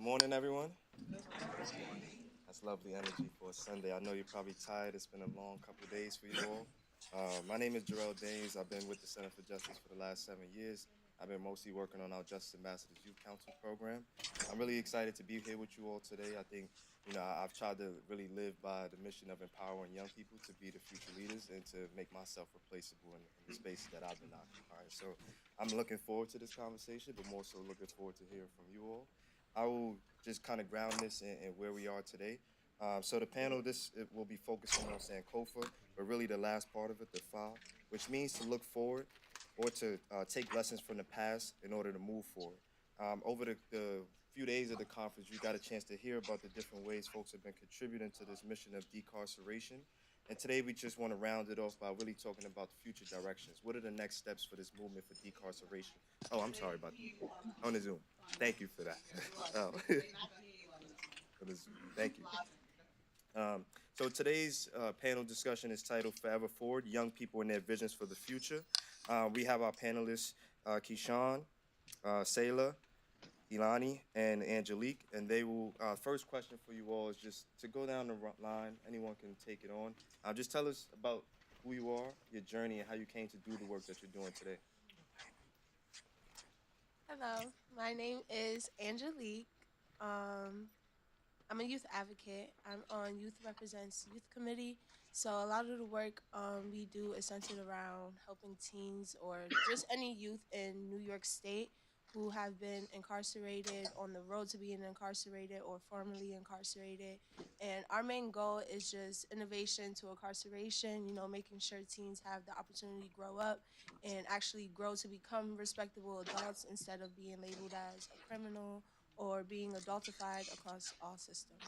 morning, everyone. That's lovely energy for a Sunday. I know you're probably tired. It's been a long couple days for you all. My name is Jarrell. I've been with the Center for Justice for the last 7 years. I've been mostly working on our Justice Ambassadors Youth Council program. I'm really excited to be here with you all today. I think, I've tried to really live by the mission of empowering young people to be the future leaders and to make myself replaceable in the spaces that I've been occupying. So I'm looking forward to this conversation, but more so looking forward to hearing from you all. I will just kind of ground this in where we are today. So the panel, it will be focusing on SANKOFA, but really the last part of it, the FOLLA, which means to look forward or to take lessons from the past in order to move forward. Over the few days of the conference, you got a chance to hear about the different ways folks have been contributing to this mission of decarceration. And today we just want to round it off by really talking about the future directions. What are the next steps for this movement for decarceration? Oh, I'm sorry about that. On the Zoom. Thank you for that. Thank you. So today's panel discussion is titled Forever Forward, Young People and Their Visions for the Future. We have our panelists, Keishon, Selah, Elianny, and Angelique, and they will, first question for you all is just to go down the line, anyone can take it on. Just tell us about who you are, your journey, and how you came to do the work that you're doing today. Hello, my name is Angelique. I'm a youth advocate. I'm on Youth Represents Youth Committee. So a lot of the work we do is centered around helping teens or just any youth in New York State who have been incarcerated, on the road to being incarcerated or formerly incarcerated. And our main goal is just innovation to incarceration, making sure teens have the opportunity to grow up and actually grow to become respectable adults instead of being labeled as a criminal or being adultified across all systems.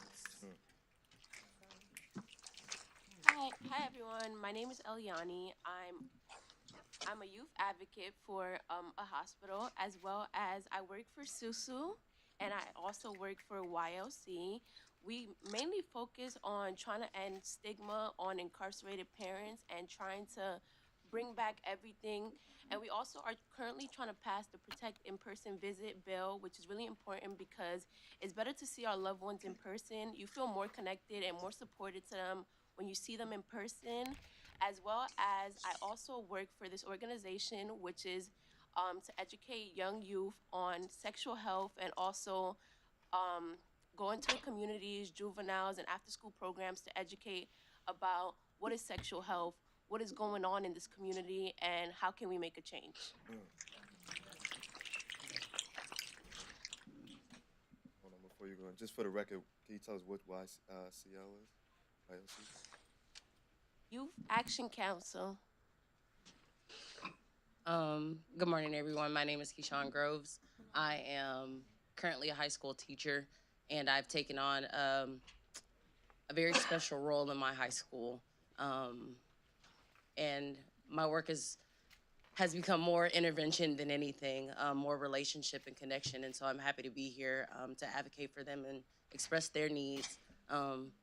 Hi everyone. My name is Elianny. I'm a youth advocate for a hospital, as well as I work for SUSU, and I also work for YLC. We mainly focus on trying to end stigma on incarcerated parents and trying to bring back everything. And we also are currently trying to pass the Protect In-Person Visit bill, which is really important because it's better to see our loved ones in person. You feel more connected and more supported to them when you see them in person, as well as I also work for this organization, which is to educate young youth on sexual health and also go into the communities, juveniles, and after-school programs to educate about what is sexual health, what is going on in this community, and how can we make a change. Hold on, before you go, just for the record, can you tell us what YCL is? YLC? Youth Action Council. Good morning, everyone. My name is Keishon Groves. I am currently a high school teacher, and I've taken on a very special role in my high school. And my work has become more intervention than anything, more relationship and connection. And so I'm happy to be here to advocate for them and express their needs,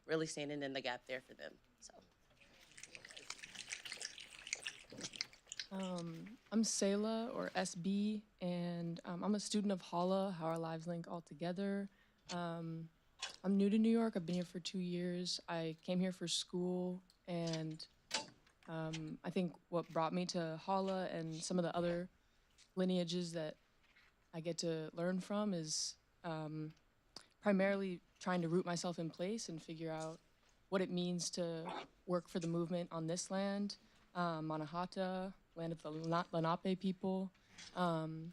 really standing in the gap there for them. So. I'm Selah, or SB, and I'm a student of H.O.L.L.A, How Our Lives Link All Together. I'm new to New York. I've been here for 2 years. I came here for school, and I think what brought me to H.O.L.L.A and some of the other lineages that I get to learn from is primarily trying to root myself in place and figure out what it means to work for the movement on this land, Manhattan, land of the Lenape people. New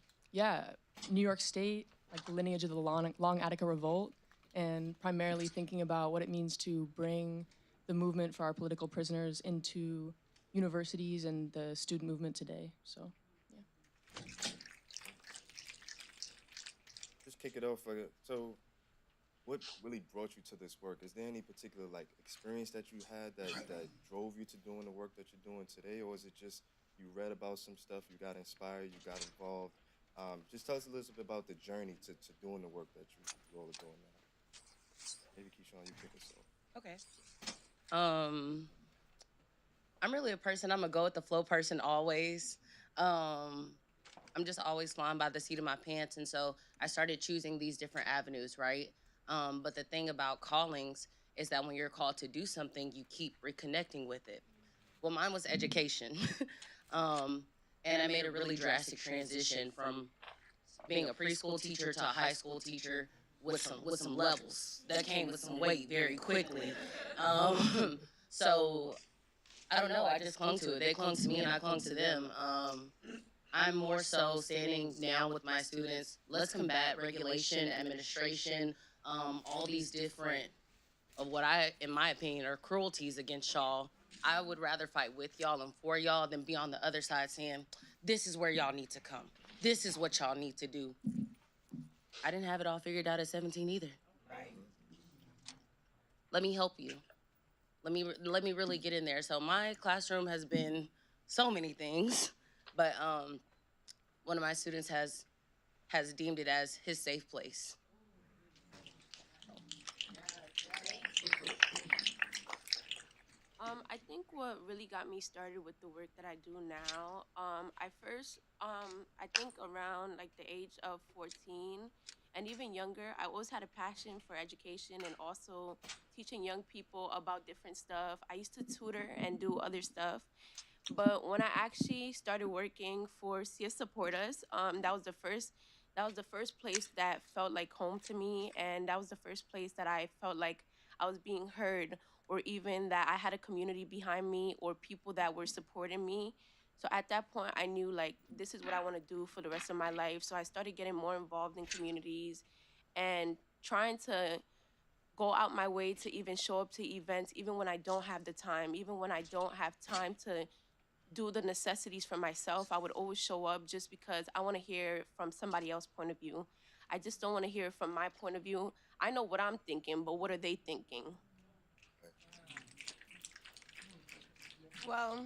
York State, like the lineage of the Long Attica Revolt, and primarily thinking about what it means to bring the movement for our political prisoners into universities and the student movement today. So, yeah. Just kick it off. So what really brought you to this work? Is there any particular experience that you had that drove you to doing the work that you're doing today? Or is it just you read about some stuff, you got inspired, you got involved? Just tell us a little bit about the journey to doing the work that you all are doing now. Maybe Keishon, you kick us off. Okay. I'm really a person, I'm a go with the flow person always. I'm just always flying by the seat of my pants, and so I started choosing these different avenues, right? But the thing about callings is that when you're called to do something, you keep reconnecting with it. Well, mine was education, um, and I made a really drastic transition from being a preschool teacher to a high school teacher with some levels that came with some weight very quickly. So I don't know. I just clung to it. They clung to me, and I clung to them. I'm more so standing now with my students. Let's combat regulation, administration, all these different of what I, in my opinion, are cruelties against y'all. I would rather fight with y'all and for y'all than be on the other side saying, this is where y'all need to come. This is what y'all need to do. I didn't have it all figured out at 17 either. Right. Let me help you. Let me really get in there. So my classroom has been so many things, but one of my students has deemed it as his safe place. I think what really got me started with the work that I do now, I think around like the age of 14 and even younger, I always had a passion for education and also teaching young people about different stuff. I used to tutor and do other stuff. But when I actually started working for CS Support Us, that was the first place that felt like home to me, and that was the first place that I felt like I was being heard, or even that I had a community behind me or people that were supporting me. So at that point, I knew like this is what I want to do for the rest of my life. So I started getting more involved in communities and trying to go out my way to even show up to events, even when I don't have the time, even when I don't have time to do the necessities for myself. I would always show up just because I want to hear from somebody else's point of view. I just don't want to hear from my point of view. I know what I'm thinking, but what are they thinking? Well,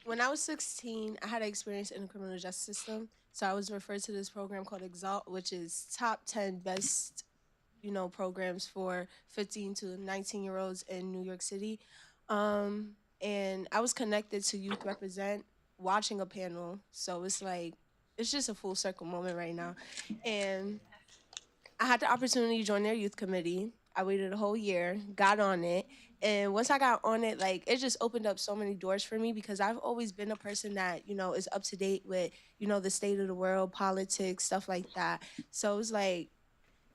when I was 16, I had an experience in the criminal justice system. So I was referred to this program called Exalt, which is top 10 best, programs for 15 to 19-year-olds in New York City. And I was connected to Youth Represent watching a panel. So it's like, it's just a full circle moment right now. And I had the opportunity to join their youth committee. I waited a whole year, got on it. And once I got on it, like it just opened up so many doors for me because I've always been a person that, is up to date with, the state of the world, politics, stuff like that. So it's like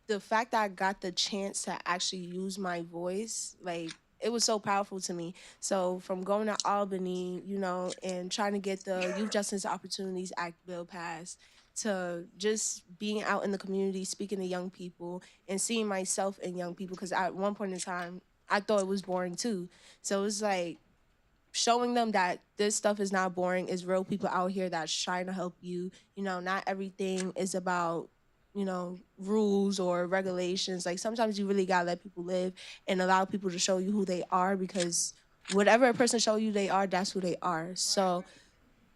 the fact that I got the chance to actually use my voice, like it was so powerful to me. So from going to Albany, and trying to get the Youth Justice Opportunities Act bill passed, to just being out in the community, speaking to young people and seeing myself in young people. Because at one point in time, I thought it was boring too. So it's like showing them that this stuff is not boring. Is real people out here that's trying to help you. Not everything is about rules or regulations. Like sometimes you really gotta let people live and allow people to show you who they are, because whatever a person show you they are, that's who they are. So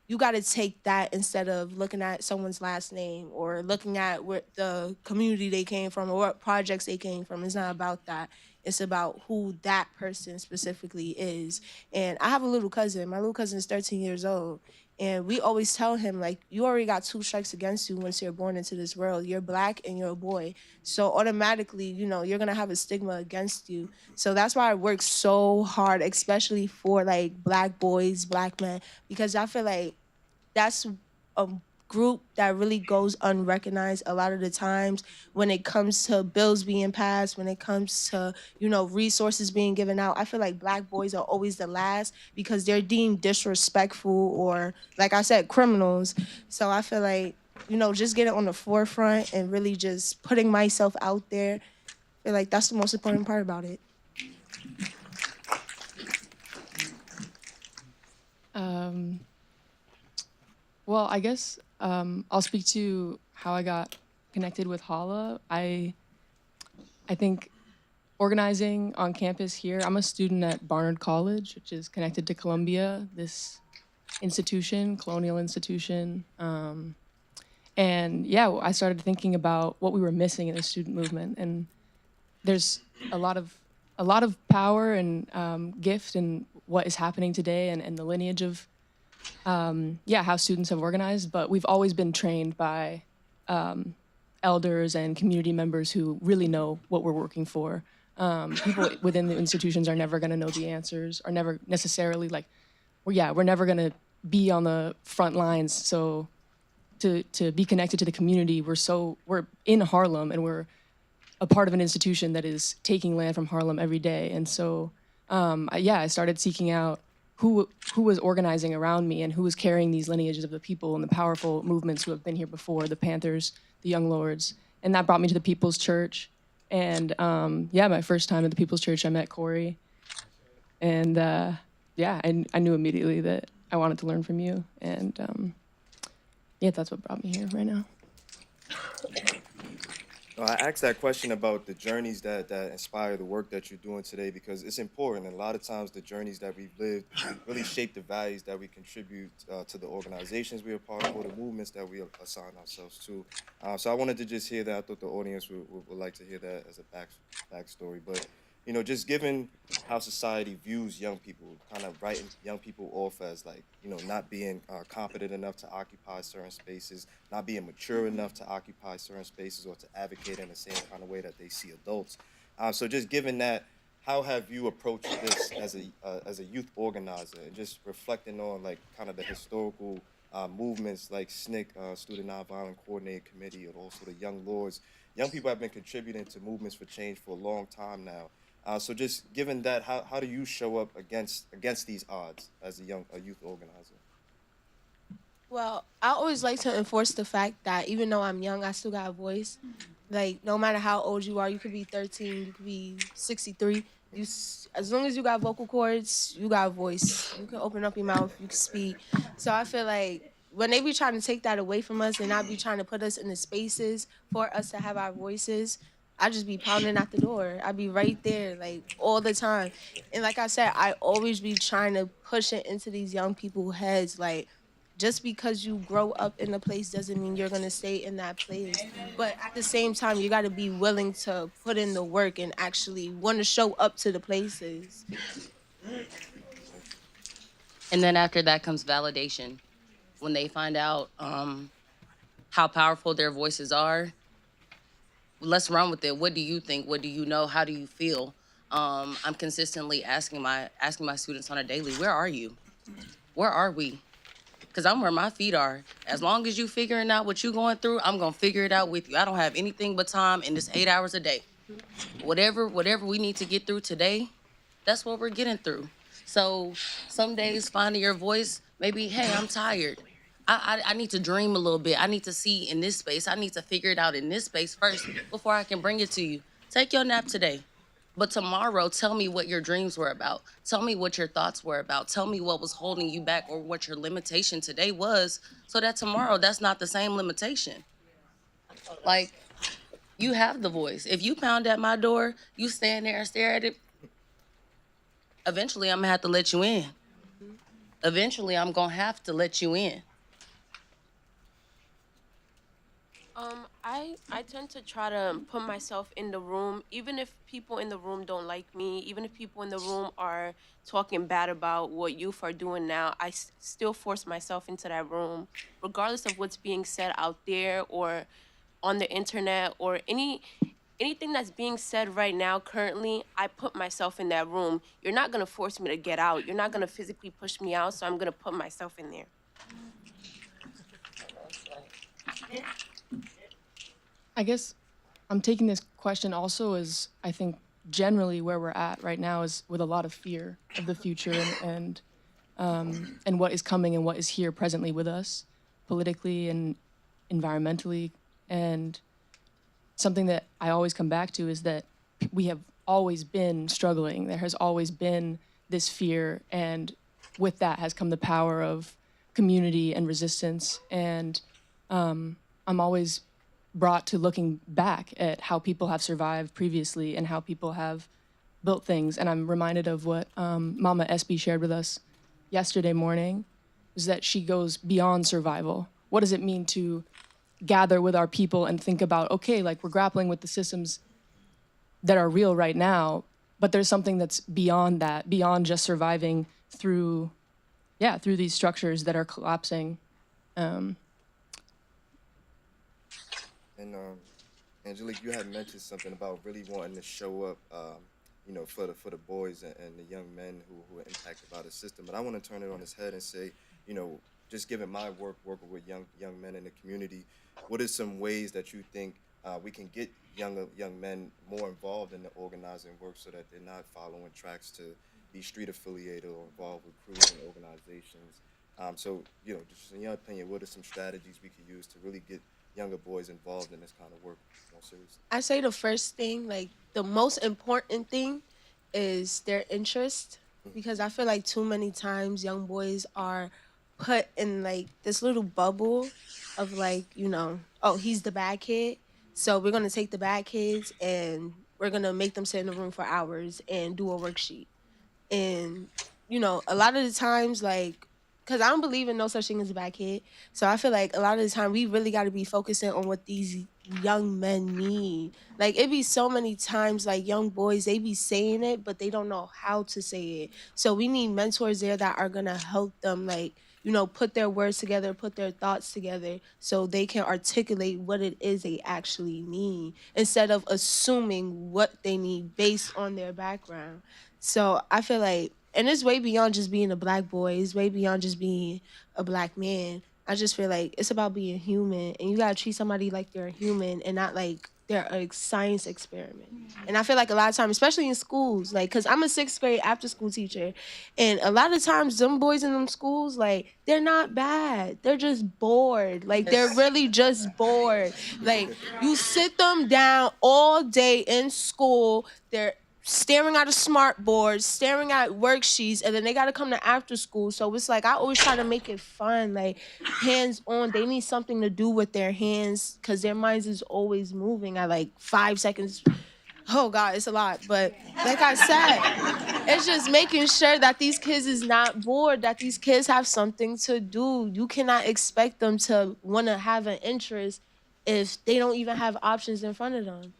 you got to take that instead of looking at someone's last name or looking at what the community they came from or what projects they came from. It's not about that. It's about who that person specifically is. And I have a little cousin. My little cousin is 13 years old. And we always tell him, like, you already got 2 strikes against you once you're born into this world. You're black and you're a boy. So automatically, you're going to have a stigma against you. So that's why I work so hard, especially for, like, black boys, black men, because I feel like that's a group that really goes unrecognized a lot of the times when it comes to bills being passed, when it comes to, resources being given out. I feel like black boys are always the last because they're deemed disrespectful or, like I said, criminals. So I feel like, just getting on the forefront and really just putting myself out there, I feel like that's the most important part about it. Well, I guess I'll speak to how I got connected with H.O.L.L.A. I think organizing on campus here, I'm a student at Barnard College, which is connected to Columbia, this institution, colonial institution. And yeah, I started thinking about what we were missing in the student movement. And there's a lot of power and gift in what is happening today and the lineage of how students have organized, but we've always been trained by elders and community members who really know what we're working for. People within the institutions are never going to know the answers, are never necessarily like, we're never going to be on the front lines. So to be connected to the community, we're in Harlem and we're a part of an institution that is taking land from Harlem every day. And so, I started seeking out who was organizing around me and who was carrying these lineages of the people and the powerful movements who have been here before, the Panthers, the Young Lords. And that brought me to the People's Church. And my first time at the People's Church, I met Corey. And I knew immediately that I wanted to learn from you. And that's what brought me here right now. I asked that question about the journeys that inspire the work that you're doing today because it's important. And a lot of times the journeys that we've lived really shape the values that we contribute to the organizations we are part of or the movements that we assign ourselves to. So I wanted to just hear that. I thought the audience would like to hear that as a backstory. But, just given how society views young people, kind of writing young people off as like, not being competent enough to occupy certain spaces, not being mature enough to occupy certain spaces or to advocate in the same kind of way that they see adults. So just given that, how have you approached this as a youth organizer and just reflecting on like kind of the historical movements like SNCC, Student Nonviolent Coordinating Committee, and also the Young Lords? Young people have been contributing to movements for change for a long time now. So just given that, how do you show up against these odds as a youth organizer? Well, I always like to enforce the fact that even though I'm young, I still got a voice. Like, no matter how old you are, you could be 13, you could be 63. As long as you got vocal cords, you got a voice. You can open up your mouth, you can speak. So I feel like when they be trying to take that away from us and not be trying to put us in the spaces for us to have our voices, I just be pounding at the door. I be right there, like, all the time. And like I said, I always be trying to push it into these young people's heads, like, just because you grow up in a place doesn't mean you're going to stay in that place. But at the same time, you got to be willing to put in the work and actually want to show up to the places. And then after that comes validation. When they find out how powerful their voices are, let's run with it. What do you think? What do you know? How do you feel? I'm consistently asking my students on a daily, where are you? Where are we? Because I'm where my feet are. As long as you figuring out what you're going through, I'm going to figure it out with you. I don't have anything but time in this 8 hours a day. Whatever we need to get through today, that's what we're getting through. So some days finding your voice, maybe, hey, I'm tired. I need to dream a little bit. I need to see in this space. I need to figure it out in this space first before I can bring it to you. Take your nap today. But tomorrow, tell me what your dreams were about. Tell me what your thoughts were about. Tell me what was holding you back or what your limitation today was so that tomorrow that's not the same limitation. Like, you have the voice. If you pound at my door, you stand there and stare at it, eventually I'm going to have to let you in. Eventually I'm going to have to let you in. I tend to try to put myself in the room, even if people in the room don't like me, even if people in the room are talking bad about what youth are doing now, I still force myself into that room, regardless of what's being said out there or on the internet or anything that's being said right now currently. I put myself in that room. You're not going to force me to get out. You're not going to physically push me out, so I'm going to put myself in there. I guess I'm taking this question also as I think generally where we're at right now is with a lot of fear of the future and what is coming and what is here presently with us politically and environmentally. And something that I always come back to is that we have always been struggling. There has always been this fear, and with that has come the power of community and resistance. And I'm always brought to looking back at how people have survived previously and how people have built things. And I'm reminded of what Mama SB shared with us yesterday morning, is that she goes beyond survival. What does it mean to gather with our people and think about, okay, like we're grappling with the systems that are real right now, but there's something that's beyond that, beyond just surviving through yeah, through these structures that are collapsing. Um, And Angelique, you had mentioned something about really wanting to show up, for the boys and the young men who are impacted by the system. But I want to turn it on its head and say, you know, just given my work working with young men in the community, what are some ways that you think we can get young men more involved in the organizing work so that they're not following tracks to be street affiliated or involved with crews and organizations? Just in your opinion, what are some strategies we could use to really get younger boys involved in this kind of work more seriously? I say the first thing, like the most important thing, is their interest, because I feel like too many times young boys are put in like this little bubble of like, oh, he's the bad kid. So we're gonna take the bad kids and we're gonna make them sit in the room for hours and do a worksheet. And a lot of the times, like, because I don't believe in no such thing as a bad kid, so I feel like a lot of the time we really got to be focusing on what these young men need. Like, it be so many times like young boys, they be saying it but they don't know how to say it, so we need mentors there that are gonna help them, like, put their words together, put their thoughts together, so they can articulate what it is they actually need instead of assuming what they need based on their background. So I feel like, and it's way beyond just being a black boy. It's way beyond just being a black man. I just feel like it's about being human, and you gotta treat somebody like they're a human and not like they're a science experiment. And I feel like a lot of times, especially in schools, like, cause I'm a sixth grade after school teacher, and a lot of times, them boys in them schools, like, they're not bad. They're just bored. Like, they're really just bored. Like, you sit them down all day in school. They're staring at a smart board, staring at worksheets, and then they got to come to after school. So it's like I always try to make it fun, like hands on. They need something to do with their hands because their minds is always moving at like 5 seconds. Oh God, it's a lot. But like I said, it's just making sure that these kids is not bored, that these kids have something to do. You cannot expect them to want to have an interest if they don't even have options in front of them.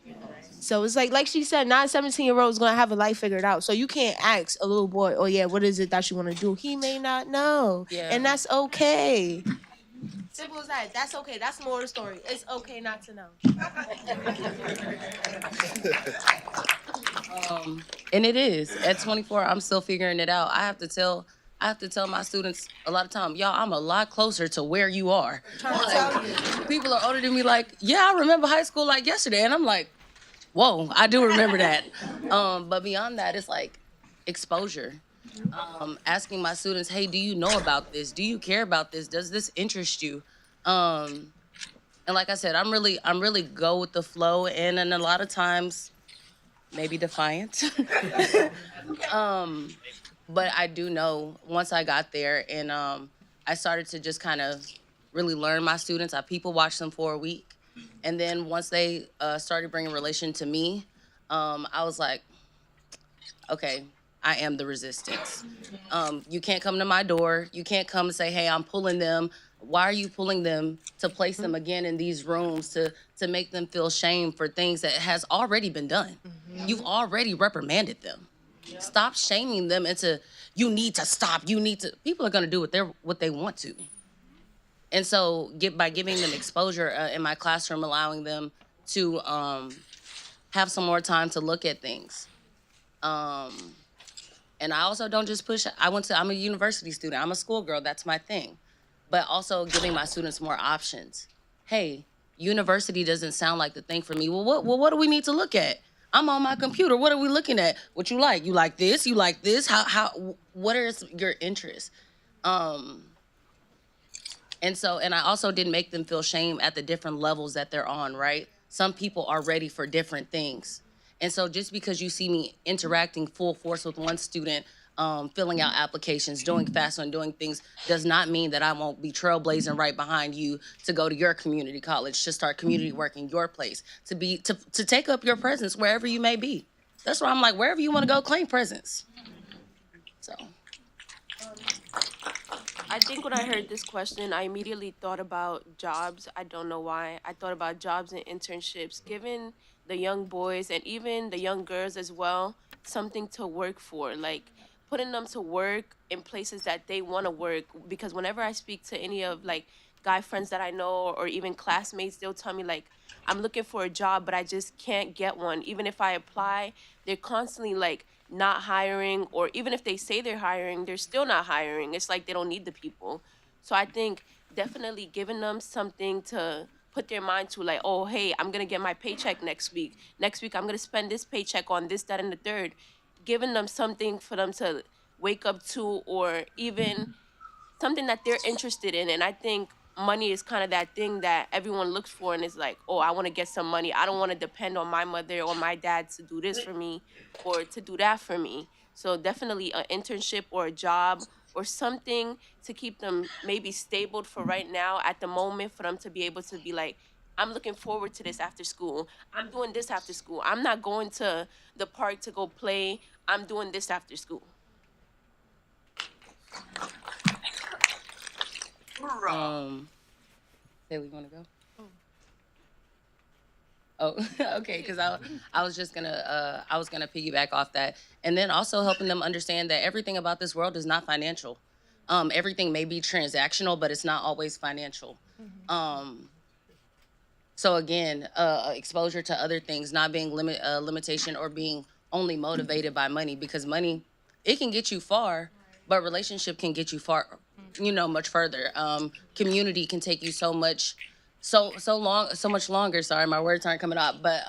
So it's like she said, not a 17-year-old is gonna have a life figured out. So you can't ask a little boy, oh yeah, what is it that you want to do? He may not know. Yeah. And that's okay. Simple as that. That's okay. That's the moral of the story. It's okay not to know. And it is. At 24, I'm still figuring it out. I have to tell my students a lot of time, y'all, I'm a lot closer to where you are. I'm trying to tell you. People are older than me, like, yeah, I remember high school like yesterday. And I'm like, whoa, I do remember that. But beyond that, it's like exposure. Asking my students, hey, do you know about this? Do you care about this? Does this interest you? And like I said, I'm really go with the flow, and then a lot of times, maybe defiant. But I do know once I got there and I started to just kind of really learn my students. I people watched them for a week, and then once they started bringing relation to me, I was like, okay, I am the resistance. You can't come to my door. You can't come and say, hey, I'm pulling them. Why are you pulling them to place them again in these rooms to make them feel shame for things that has already been done? You've already reprimanded them. Stop shaming them into, you need to stop. You need to. People are going to do what they want to. And so by giving them exposure in my classroom, allowing them to have some more time to look at things. And I also don't just push. I'm a university student. I'm a schoolgirl. That's my thing. But also giving my students more options. Hey, university doesn't sound like the thing for me. Well, what do we need to look at? I'm on my computer. What are we looking at? What you like? You like this? You like this? What are your interests? And I also didn't make them feel shame at the different levels that they're on, right? Some people are ready for different things. And so just because you see me interacting full force with one student, filling out applications, doing FAFSA and doing things, does not mean that I won't be trailblazing right behind you to go to your community college, to start community work in your place, to take up your presence wherever you may be. That's why I'm like, wherever you want to go, claim presence. So. I think when I heard this question, I immediately thought about jobs. I don't know why. I thought about jobs and internships, giving the young boys and even the young girls as well something to work for. Like, putting them to work in places that they want to work. Because whenever I speak to any of like guy friends that I know or even classmates, they'll tell me like, I'm looking for a job, but I just can't get one. Even if I apply, they're constantly like not hiring, or even if they say they're hiring, they're still not hiring. It's like they don't need the people. So I think definitely giving them something to put their mind to, like, oh, hey, I'm gonna get my paycheck next week. Next week, I'm gonna spend this paycheck on this, that, and the third. Giving them something for them to wake up to, or even something that they're interested in. And I think money is kind of that thing that everyone looks for and is like, oh, I want to get some money. I don't want to depend on my mother or my dad to do this for me or to do that for me. So definitely an internship or a job or something to keep them maybe stabled for right now at the moment, for them to be able to be like, I'm looking forward to this after school. I'm doing this after school. I'm not going to the park to go play. I'm doing this after school. Selah, you want to go? Oh, okay. Because I was just gonna I was gonna piggyback off that, and then also helping them understand that everything about this world is not financial. Everything may be transactional, but it's not always financial. So again, exposure to other things, not being limitation or being only motivated by money, because money, it can get you far, but relationship can get you far, much further. Community can take you so much longer. Sorry, my words aren't coming out, but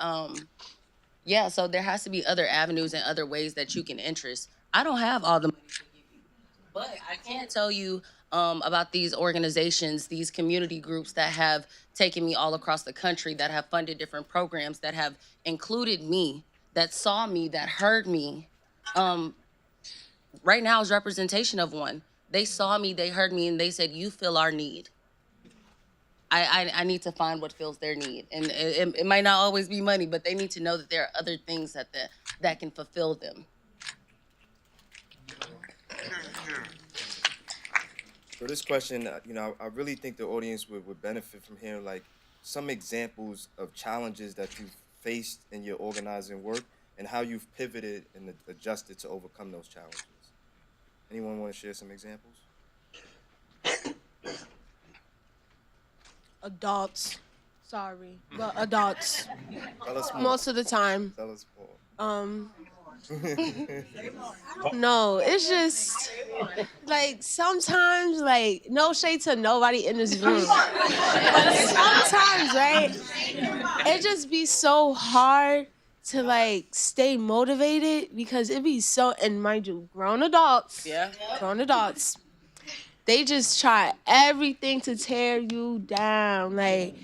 yeah. So there has to be other avenues and other ways that you can interest. I don't have all the money to give you, but I can tell you about these organizations, these community groups that have taken me all across the country, that have funded different programs, that have included me, that saw me, that heard me. Right now is representation of one. They saw me, they heard me, and they said, you fill our need. I need to find what fills their need. And it might not always be money, but they need to know that there are other things that can fulfill them. So this question, I really think the audience would benefit from hearing like some examples of challenges that you've faced in your organizing work and how you've pivoted and adjusted to overcome those challenges. Anyone want to share some examples? Adults. Sorry, but adults. Tell us more. Most of the time. Tell us more. No, it's just like sometimes, like, no shade to nobody in this room, but sometimes, right, it just be so hard to like stay motivated because it be so, and mind you, grown adults, they just try everything to tear you down. Like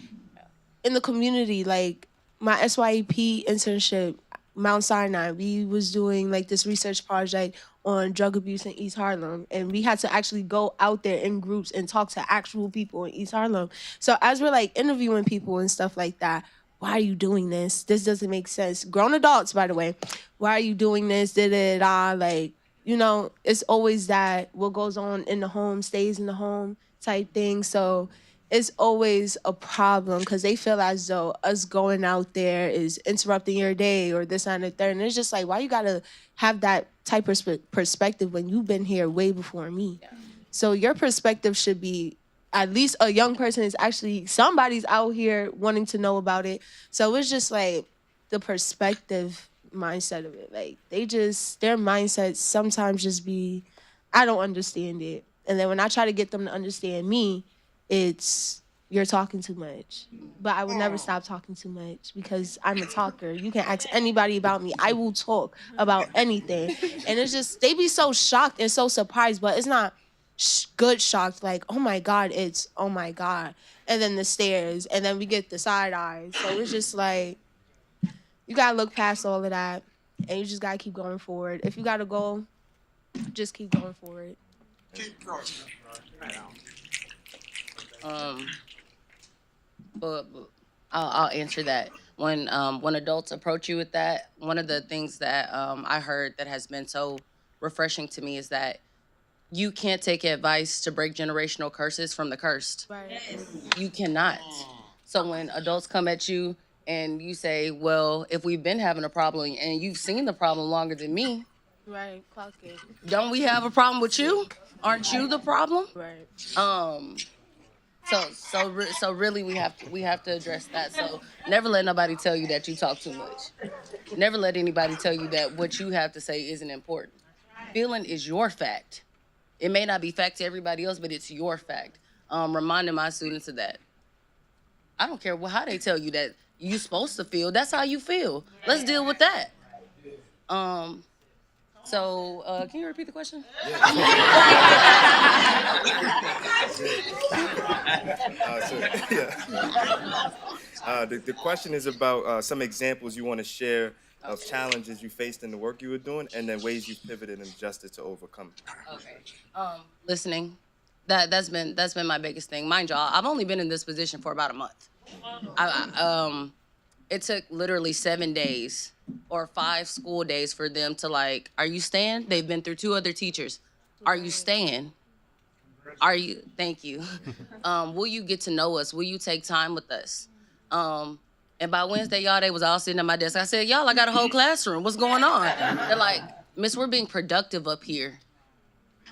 in the community, like my SYEP internship, Mount Sinai, we was doing like this research project on drug abuse in East Harlem, and we had to actually go out there in groups and talk to actual people in East Harlem. So as we're like interviewing people and stuff like that, why are you doing this? This doesn't make sense. Grown adults, by the way, why are you doing this? Like, it's always that what goes on in the home stays in the home type thing. So it's always a problem because they feel as though us going out there is interrupting your day or this and the third. And it's just like, why you gotta have that type of perspective when you've been here way before me? Yeah. So your perspective should be, at least a young person is actually, somebody's out here wanting to know about it. So it's just like the perspective mindset of it. Like their mindset sometimes just be, I don't understand it. And then when I try to get them to understand me, it's, you're talking too much. But I will never stop talking too much because I'm a talker. You can ask anybody about me. I will talk about anything. And it's just, they be so shocked and so surprised, but it's not good shocked, like, oh my God, it's, oh my God. And then the stares, and then we get the side eyes. So it's just like, you gotta look past all of that, and you just gotta keep going forward. If you gotta go, just keep going forward. Keep going. Right on. But I'll answer that. When adults approach you with that, one of the things that I heard that has been so refreshing to me is that you can't take advice to break generational curses from the cursed. Right. You cannot. So when adults come at you and you say, well, if we've been having a problem and you've seen the problem longer than me, Right, clocking. Don't we have a problem with you? Aren't you the problem? Right. Um, so really we have to address that. So never let nobody tell you that you talk too much. Never let anybody tell you that what you have to say isn't important. Feeling is your fact. It may not be fact to everybody else, but it's your fact. Reminding my students of that. I don't care how they tell you that you supposed to feel. That's how you feel. Let's deal with that. Um, can you repeat the question? The question is about some examples you want to share of challenges you faced in the work you were doing, and then ways you've pivoted and adjusted to overcome it. Okay. Listening. That's been my biggest thing. Mind y'all, I've only been in this position for about a month. It took literally 7 days or 5 school days for them to like, are you staying? They've been through 2 other teachers. Are you staying? Are you? Thank you. Will you get to know us? Will you take time with us? And by Wednesday, y'all, they was all sitting at my desk. I said, y'all, I got a whole classroom. What's going on? They're like, Miss, we're being productive up here.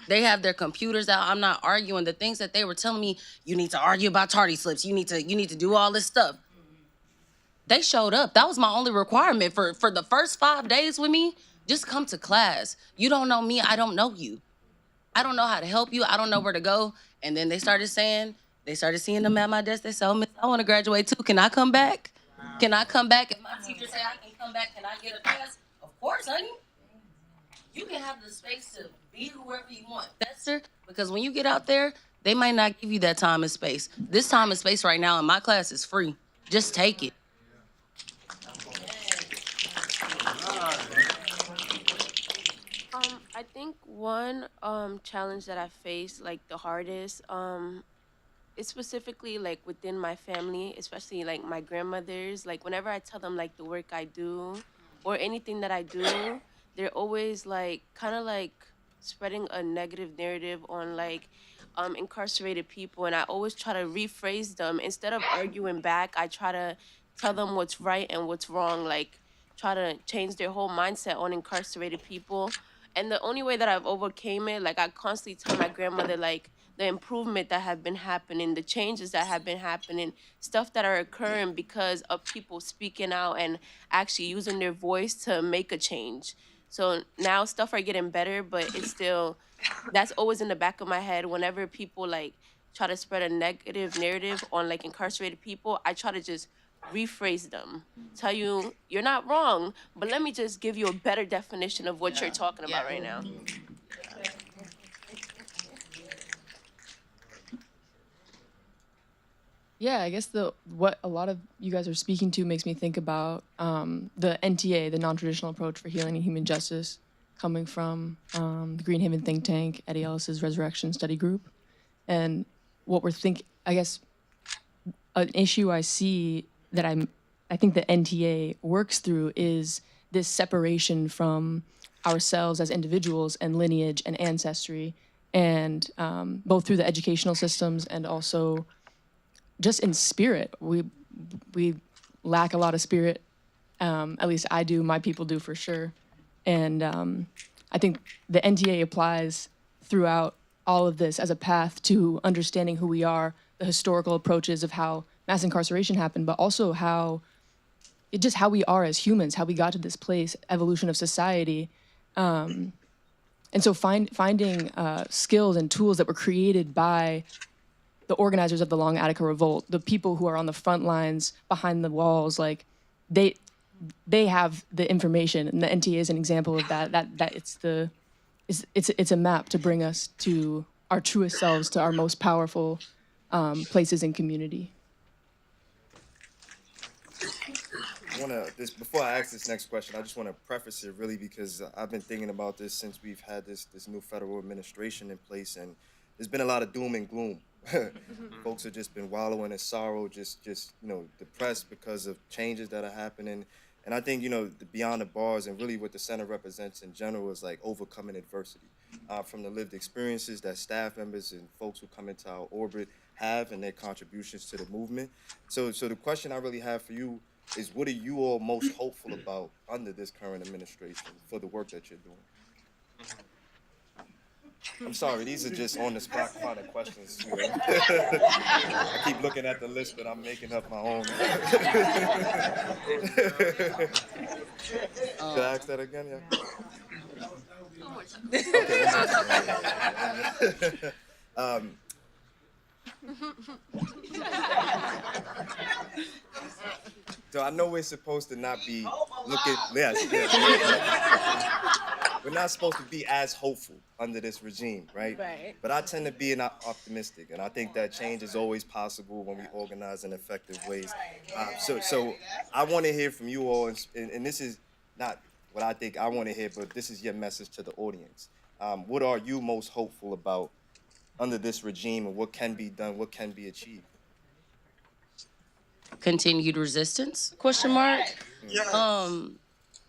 They have their computers out. I'm not arguing. The things that they were telling me, you need to argue about tardy slips. You need to do all this stuff. They showed up. That was my only requirement for the first 5 days with me. Just come to class. You don't know me. I don't know you. I don't know how to help you. I don't know where to go. And then they started seeing them at my desk. They said, oh, Miss, I want to graduate too. Can I come back? Can I come back? If my teacher say I can come back, can I get a pass? Of course, honey. You can have the space to be whoever you want. Fester, because when you get out there, they might not give you that time and space. This time and space right now in my class is free. Just take it. I think one challenge that I faced like the hardest it's specifically like within my family, especially like my grandmothers. Like whenever I tell them like the work I do or anything that I do, they're always like kind of like spreading a negative narrative on like incarcerated people, and I always try to rephrase them instead of arguing back. I try to tell them what's right and what's wrong, like try to change their whole mindset on incarcerated people. And the only way that I've overcame it, like I constantly tell my grandmother like the improvement that have been happening, the changes that have been happening, stuff that are occurring because of people speaking out and actually using their voice to make a change. So now stuff are getting better, but it's still, that's always in the back of my head. Whenever people like try to spread a negative narrative on like incarcerated people, I try to just rephrase them, tell you you're not wrong, but let me just give you a better definition of what you're talking about right now. Yeah, I guess what a lot of you guys are speaking to makes me think about the NTA, the non-traditional approach for healing and human justice, coming from the Greenhaven think tank, Eddie Ellis's Resurrection Study Group, and what we're thinking. I guess an issue I see that I think the NTA works through is this separation from ourselves as individuals and lineage and ancestry, and both through the educational systems and also just in spirit. We lack a lot of spirit. At least I do. My people do for sure. And I think the NTA applies throughout all of this as a path to understanding who we are, the historical approaches of how mass incarceration happened, but also how we are as humans, how we got to this place, evolution of society. And so finding skills and tools that were created by the organizers of the Long Attica Revolt, the people who are on the front lines behind the walls, like they have the information, and the NTA is an example of that. That it's a map to bring us to our truest selves, to our most powerful places in community. Before I ask this next question, I just want to preface it really because I've been thinking about this since we've had this new federal administration in place, and there's been a lot of doom and gloom. Folks have just been wallowing in sorrow, just depressed because of changes that are happening. And I think beyond the bars and really what the center represents in general is like overcoming adversity from the lived experiences that staff members and folks who come into our orbit have and their contributions to the movement. So the question I really have for you is, what are you all most hopeful about under this current administration for the work that you're doing? I'm sorry, these are just on the spot kind of questions. You know? I keep looking at the list, but I'm making up my own. Should I ask that again? Yeah. One more time. Okay. One more time. So I know we're supposed to not be looking. Yes. We're not supposed to be as hopeful under this regime, right? Right. But I tend to be an optimistic, and I think that change is always possible when we organize in effective ways. So I want to hear from you all, and this is not what I think I want to hear, but this is your message to the audience. What are you most hopeful about under this regime, and what can be done, what can be achieved? Continued resistance? Question mark.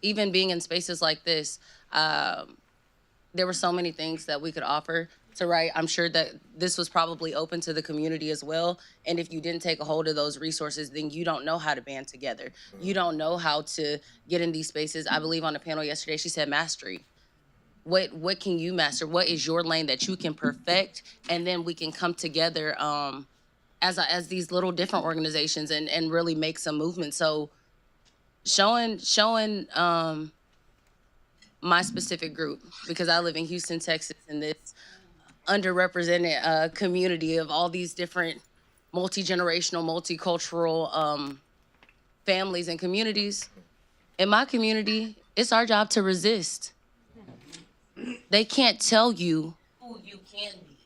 Even being in spaces like this, there were so many things that we could offer to write. I'm sure that this was probably open to the community as well. And if you didn't take a hold of those resources, then you don't know how to band together. You don't know how to get in these spaces. I believe on the panel yesterday, she said mastery. What can you master? What is your lane that you can perfect? And then we can come together as these little different organizations and really make some movement. So showing my specific group, because I live in Houston, Texas, in this underrepresented community of all these different multi-generational, multicultural families and communities. In my community, it's our job to resist. They can't tell you who you can be,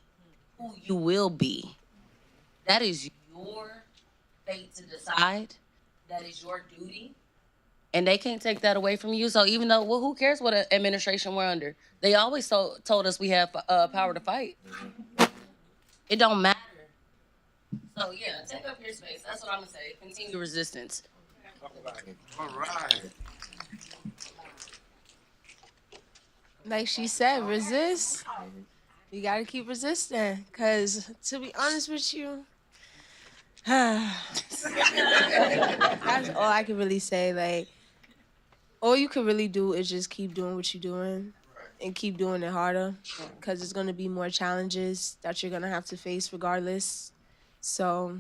who you will be. That is your fate to decide. That is your duty. And they can't take that away from you. So even though, well, who cares what administration we're under? They always told us we have power to fight. It don't matter. So yeah, take up your space. That's what I'm gonna say. Continue resistance. All right. Like she said, resist. You gotta keep resisting. Cause to be honest with you, that's all I can really say. Like, all you can really do is just keep doing what you're doing and keep doing it harder. Cause there's gonna be more challenges that you're gonna have to face regardless. So,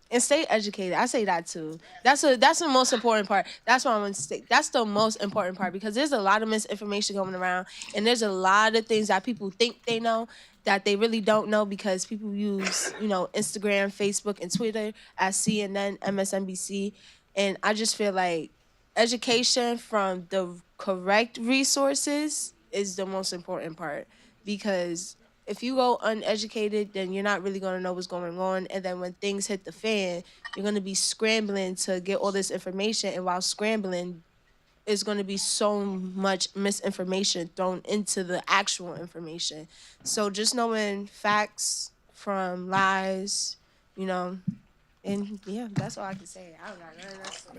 and stay educated. I say that too. That's the most important part. That's what I want to say. That's the most important part because there's a lot of misinformation going around, and there's a lot of things that people think they know that they really don't know because people use, Instagram, Facebook, and Twitter as CNN, MSNBC, and I just feel like education from the correct resources is the most important part because if you go uneducated, then you're not really going to know what's going on. And then when things hit the fan, you're going to be scrambling to get all this information. And while scrambling, there's going to be so much misinformation thrown into the actual information. So just knowing facts from lies, and yeah, that's all I can say. I don't got none of that stuff.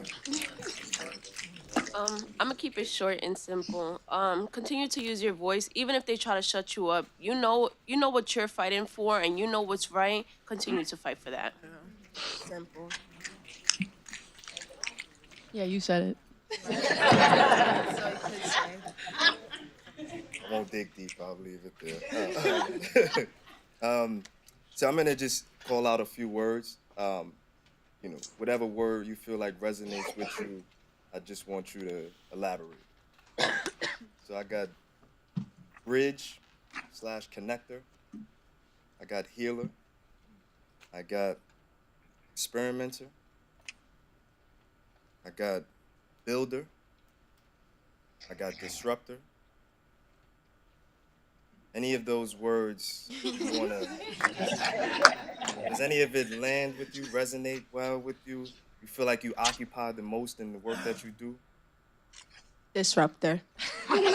I'm gonna keep it short and simple. Continue to use your voice, even if they try to shut you up. You know what you're fighting for, and you know what's right. Continue to fight for that. Simple. Yeah, you said it. That's all you could say. I won't dig deep. I'll leave it there. So I'm gonna just call out a few words. Whatever word you feel like resonates with you, I just want you to elaborate. So I got bridge/connector. I got healer. I got experimenter. I got builder. I got disruptor. Any of those words you wanna? Does any of it land with you? Resonate well with you? You feel like you occupy the most in the work that you do? Disruptor. What's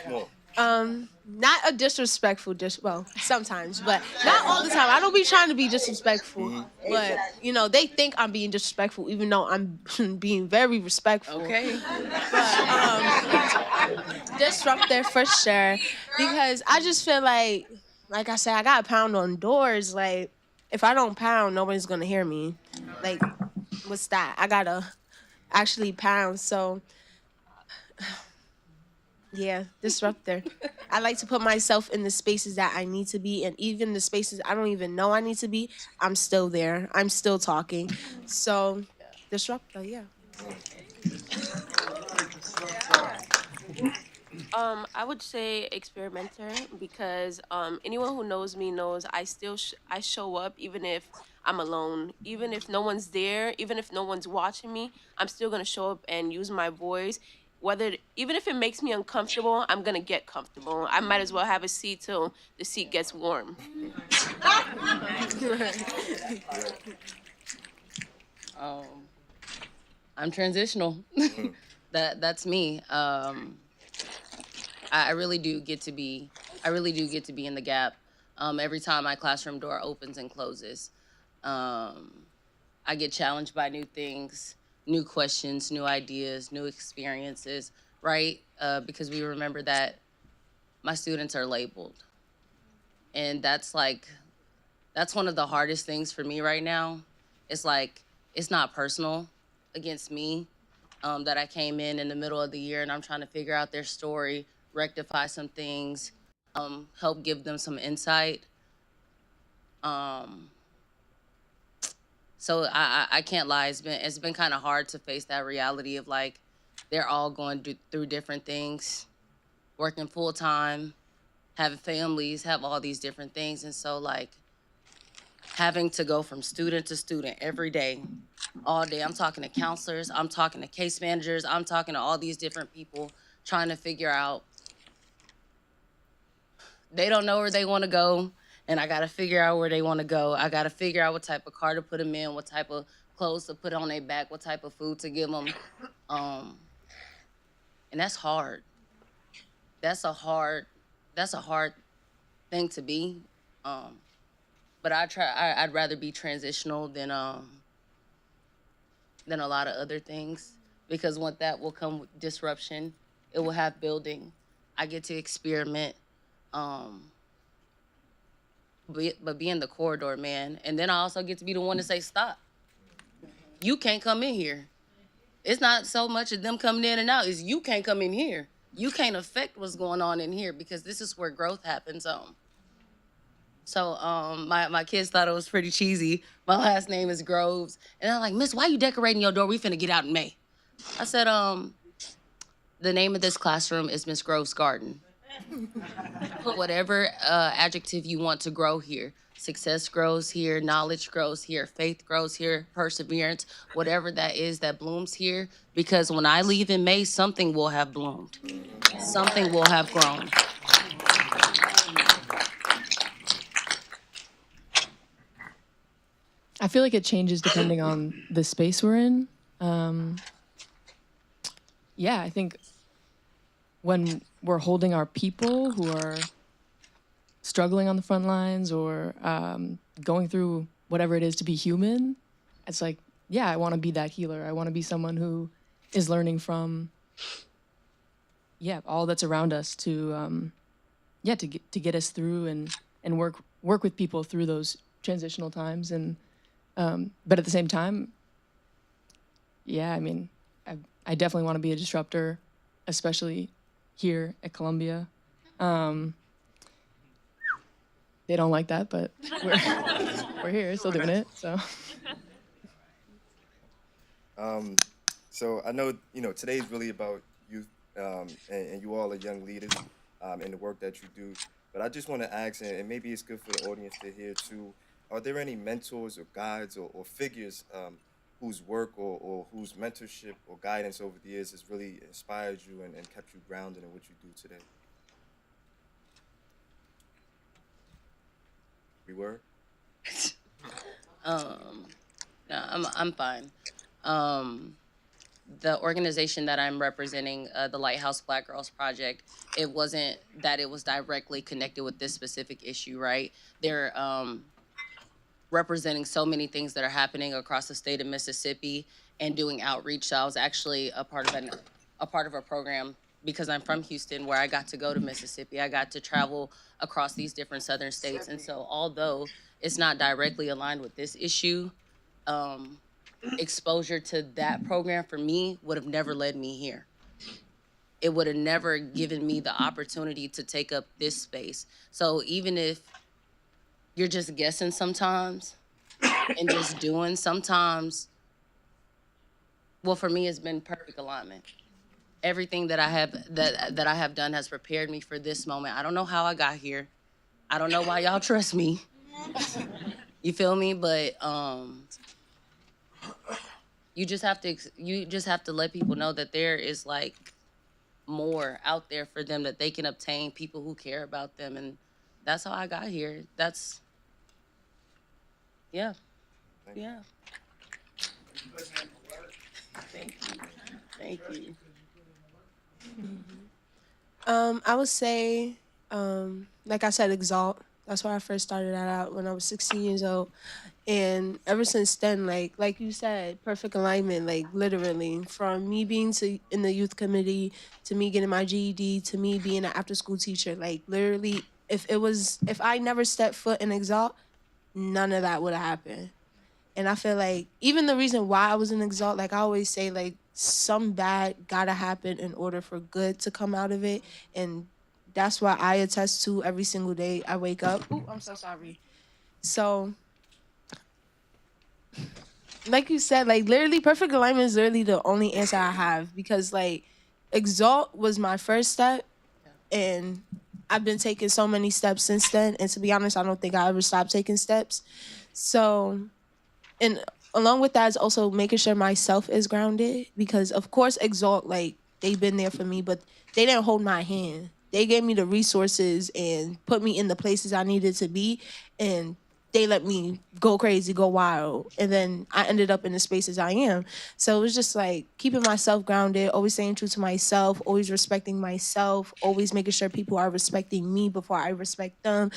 more? Not a disrespectful well, sometimes, but not all the time. I don't be trying to be disrespectful, but they think I'm being disrespectful, even though I'm being very respectful. Okay. But disruptor for sure, because I just feel like I said, I got to pound on doors. Like, if I don't pound, nobody's gonna hear me. Like, what's that? I gotta actually pound. So Yeah, disruptor. I like to put myself in the spaces that I need to be, and even the spaces I don't even know I need to be, I'm still there. I'm still talking. So, disruptor, yeah. I would say experimenter because anyone who knows me knows I still I show up even if I'm alone, even if no one's there, even if no one's watching me. I'm still gonna show up and use my voice. Whether even if it makes me uncomfortable, I'm gonna get comfortable. I might as well have a seat till the seat gets warm. Um, I'm transitional. That's me. I really do get to be. I really do get to be in the gap. Every time my classroom door opens and closes, um, I get challenged by new things, new questions, new ideas, new experiences. Right? Because we remember that my students are labeled, and that's one of the hardest things for me right now. It's like it's not personal against me, that I came in the middle of the year and I'm trying to figure out their story, rectify some things, help give them some insight. Um, so I can't lie. It's been kind of hard to face that reality of like they're all going through different things, working full time, having families, have all these different things, and so like having to go from student to student every day, all day. I'm talking to counselors, I'm talking to case managers, I'm talking to all these different people trying to figure out they don't know where they want to go. And I got to figure out where they want to go. I got to figure out what type of car to put them in, what type of clothes to put on their back, what type of food to give them. Um, and that's hard. That's a hard, that's a hard thing to be. Um, but I'd rather be transitional than a lot of other things because with that will come with disruption. It will have building. I get to experiment, um, but be in the corridor, man. And then I also get to be the one to say, stop. You can't come in here. It's not so much of them coming in and out, is you can't come in here. You can't affect what's going on in here because this is where growth happens. My kids thought it was pretty cheesy. My last name is Groves. And I'm like, Miss, why you decorating your door? We finna get out in May. I said, the name of this classroom is Miss Grove's Garden. Put whatever adjective you want to grow here. Success grows here, knowledge grows here, faith grows here, perseverance, whatever that is that blooms here. Because when I leave in May, something will have bloomed, something will have grown. I feel like it changes depending on the space we're in. Um, yeah, I think when we're holding our people who are struggling on the front lines or going through whatever it is to be human, it's like, yeah, I want to be that healer. I want to be someone who is learning from, yeah, all that's around us to, yeah, to get us through and work with people through those transitional times. And but at the same time, yeah, I mean, I definitely want to be a disruptor, especially here at Columbia. They don't like that, but we're here, still doing it. So So I know today's really about youth, and you all are young leaders, in the work that you do. But I just want to ask, and maybe it's good for the audience to hear too. Are there any mentors or guides or figures, whose work or whose mentorship or guidance over the years has really inspired you and kept you grounded in what you do today? We were. Um, no, I'm fine. Um, the organization that I'm representing, the Lighthouse Black Girls Project, it wasn't that it was directly connected with this specific issue, right? They're representing so many things that are happening across the state of Mississippi and doing outreach. So I was actually a part of a program because I'm from Houston where I got to go to Mississippi. I got to travel across these different southern states. And so although it's not directly aligned with this issue, exposure to that program for me would have never led me here. it would have never given me the opportunity to take up this space. So even if you're just guessing sometimes and just doing sometimes, well, for me, it's been perfect alignment. Everything that I have done has prepared me for this moment. I don't know how I got here. I don't know why y'all trust me. You feel me? But you just have to let people know that there is like more out there for them that they can obtain, people who care about them, and that's how I got here. That's yeah. Yeah. Thank you. Thank you. I would say, like I said, Exalt. That's why I first started that out when I was 16 years old. And ever since then, like you said, perfect alignment, like literally from me being in the youth committee to me getting my GED to me being an after school teacher, like literally if I never stepped foot in Exalt, none of that would have happened. And I feel like even the reason why I was in Exalt, like I always say, like some bad gotta happen in order for good to come out of it. And that's why I attest to every single day I wake up. Ooh, I'm so sorry. So like you said, like literally perfect alignment is literally the only answer I have because like Exalt was my first step and I've been taking so many steps since then. And to be honest, I don't think I ever stopped taking steps. So, and along with that is also making sure myself is grounded because of course Exalt, like they've been there for me, but they didn't hold my hand. They gave me the resources and put me in the places I needed to be, and they let me go crazy, go wild. And then I ended up in the spaces I am. So it was just like keeping myself grounded, always staying true to myself, always respecting myself, always making sure people are respecting me before I respect them.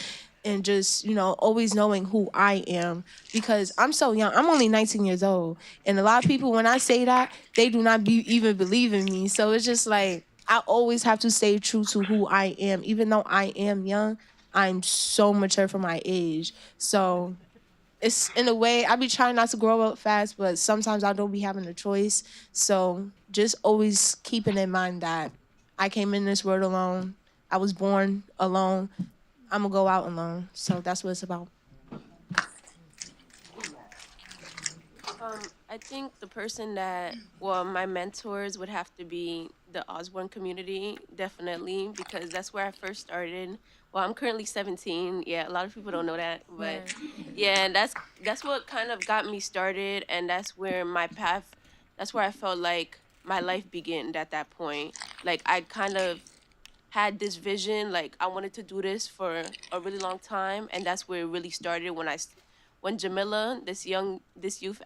And just, always knowing who I am because I'm so young. I'm only 19 years old. And a lot of people, when I say that, they do not even believe in me. So it's just like, I always have to stay true to who I am. Even though I am young, I'm so mature for my age. So it's in a way, I be trying not to grow up fast, but sometimes I don't be having a choice. So just always keeping in mind that I came in this world alone. I was born alone. I'm gonna go out alone. So that's what it's about. I think the person that, well, my mentors would have to be the Osborne community, definitely, because that's where I first started. Well, I'm currently 17. Yeah, a lot of people don't know that, but yeah, and that's what kind of got me started, and that's where my path, that's where I felt like my life began at that point. Like I kind of had this vision, like I wanted to do this for a really long time, and that's where it really started when Jamila, this youth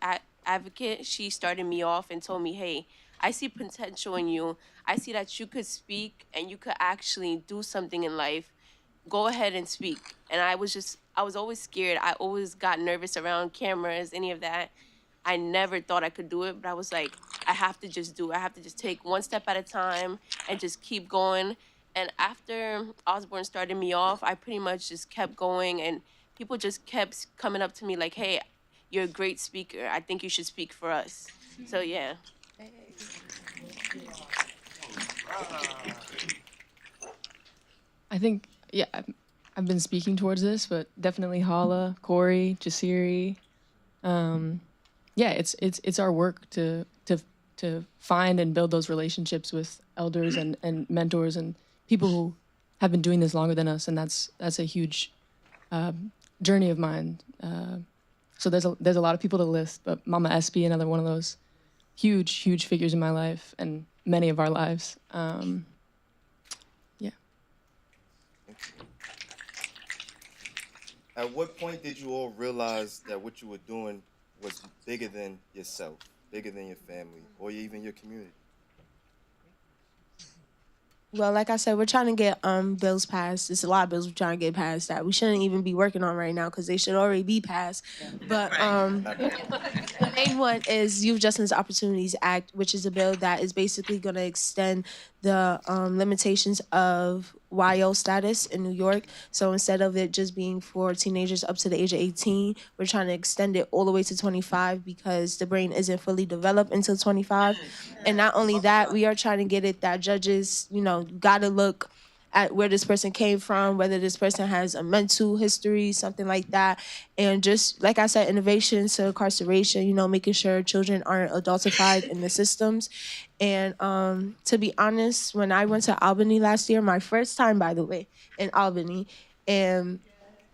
advocate, she started me off and told me, hey, I see potential in you. I see that you could speak and you could actually do something in life. Go ahead and speak. And I was always scared. I always got nervous around cameras, any of that. I never thought I could do it, but I was like, I have to just do it. I have to just take one step at a time and just keep going. And after Osborne started me off, I pretty much just kept going, and people just kept coming up to me like, hey, you're a great speaker. I think you should speak for us. So, yeah. I think, yeah, I've been speaking towards this, but definitely H.O.L.L.A, Corey, Jasiri. Yeah, it's our work to find and build those relationships with elders and mentors and people who have been doing this longer than us, and that's a huge journey of mine. So there's a lot of people to list, but Mama SB, another one of those huge figures in my life and many of our lives. Yeah. At what point did you all realize that what you were doing was bigger than yourself, bigger than your family, or even your community? Well, like I said, we're trying to get bills passed. There's a lot of bills we're trying to get passed that we shouldn't even be working on right now because they should already be passed. But main one is Youth Justice Opportunities Act, which is a bill that is basically going to extend the limitations of YO status in New York. So instead of it just being for teenagers up to the age of 18, we're trying to extend it all the way to 25 because the brain isn't fully developed until 25. And not only that, we are trying to get it that judges, got to look at where this person came from, whether this person has a mental history, something like that. And just like I said, innovation to incarceration, making sure children aren't adultified in the systems. And to be honest, when I went to Albany last year, my first time, by the way, in Albany, and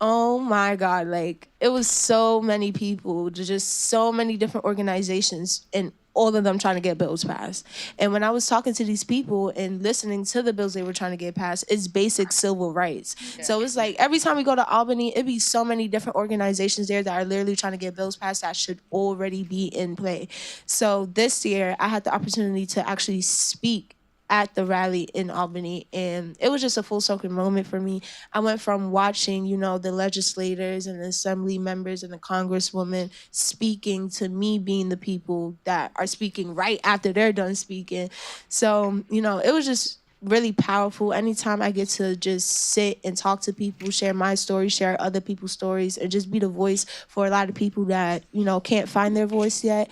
oh my God, like it was so many people, just so many different organizations, and all of them trying to get bills passed. And when I was talking to these people and listening to the bills they were trying to get passed, it's basic civil rights. Yeah. So it's like every time we go to Albany, it'd be so many different organizations there that are literally trying to get bills passed that should already be in play. So this year, I had the opportunity to actually speak at the rally in Albany, and it was just a full circle moment for me. I went from watching, the legislators and the assembly members and the congresswomen speaking to me being the people that are speaking right after they're done speaking. So, it was just really powerful. Anytime I get to just sit and talk to people, share my story, share other people's stories, and just be the voice for a lot of people that, can't find their voice yet,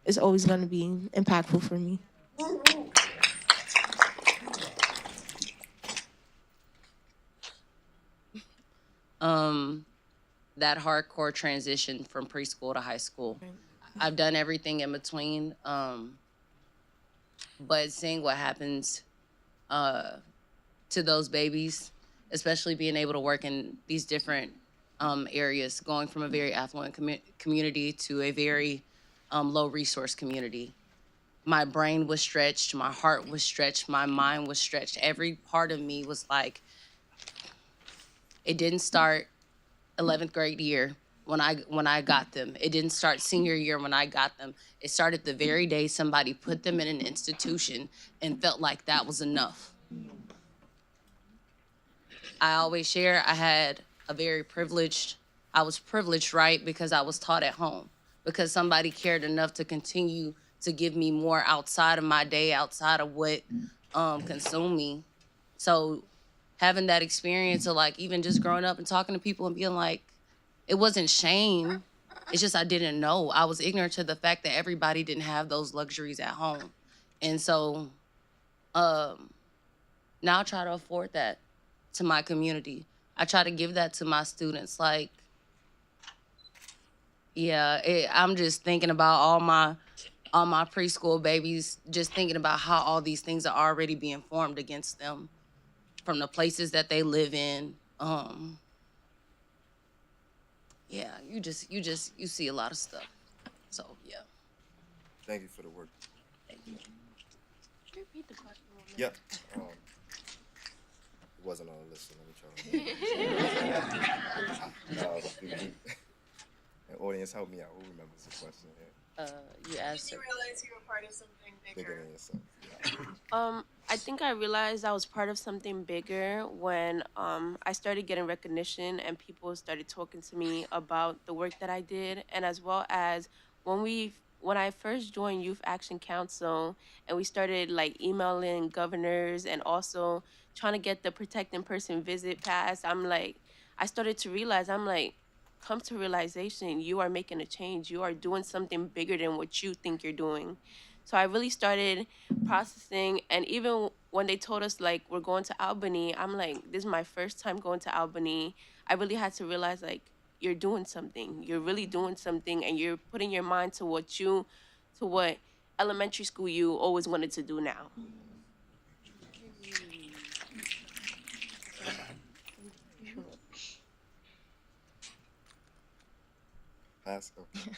it's always going to be impactful for me. That hardcore transition from preschool to high school. I've done everything in between, but seeing what happens to those babies, especially being able to work in these different areas, going from a very affluent community to a very low resource community. My brain was stretched, my heart was stretched, my mind was stretched. Every part of me was like, it didn't start 11th grade year when I got them. It didn't start senior year when I got them. It started the very day somebody put them in an institution and felt like that was enough. I always share I was privileged, right? Because I was taught at home, because somebody cared enough to continue to give me more outside of my day, outside of what consumed me. So having that experience of like even just growing up and talking to people and being like, it wasn't shame. It's just I didn't know. I was ignorant to the fact that everybody didn't have those luxuries at home. And so now I try to afford that to my community. I try to give that to my students. Like, yeah, I'm just thinking about all my preschool babies, just thinking about how all these things are already being formed against them from the places that they live in. Yeah, you see a lot of stuff. So yeah. Thank you for the work. Thank you. Could you repeat the question? Yep. It wasn't on the list, so let me try to and audience, help me out. Who remembers the question here? You asked. Did you realize you were part of something bigger? Bigger than yourself. Yeah. I think I realized I was part of something bigger when I started getting recognition and people started talking to me about the work that I did, and as well as when I first joined Youth Action Council and we started like emailing governors and also trying to get the protecting person visit passed, I started to realize, come to realization, you are making a change. You are doing something bigger than what you think you're doing. So I really started processing, and even when they told us like we're going to Albany, I'm like, this is my first time going to Albany. I really had to realize like you're doing something. You're really doing something, and you're putting your mind to what elementary school you always wanted to do now. Pass. Okay.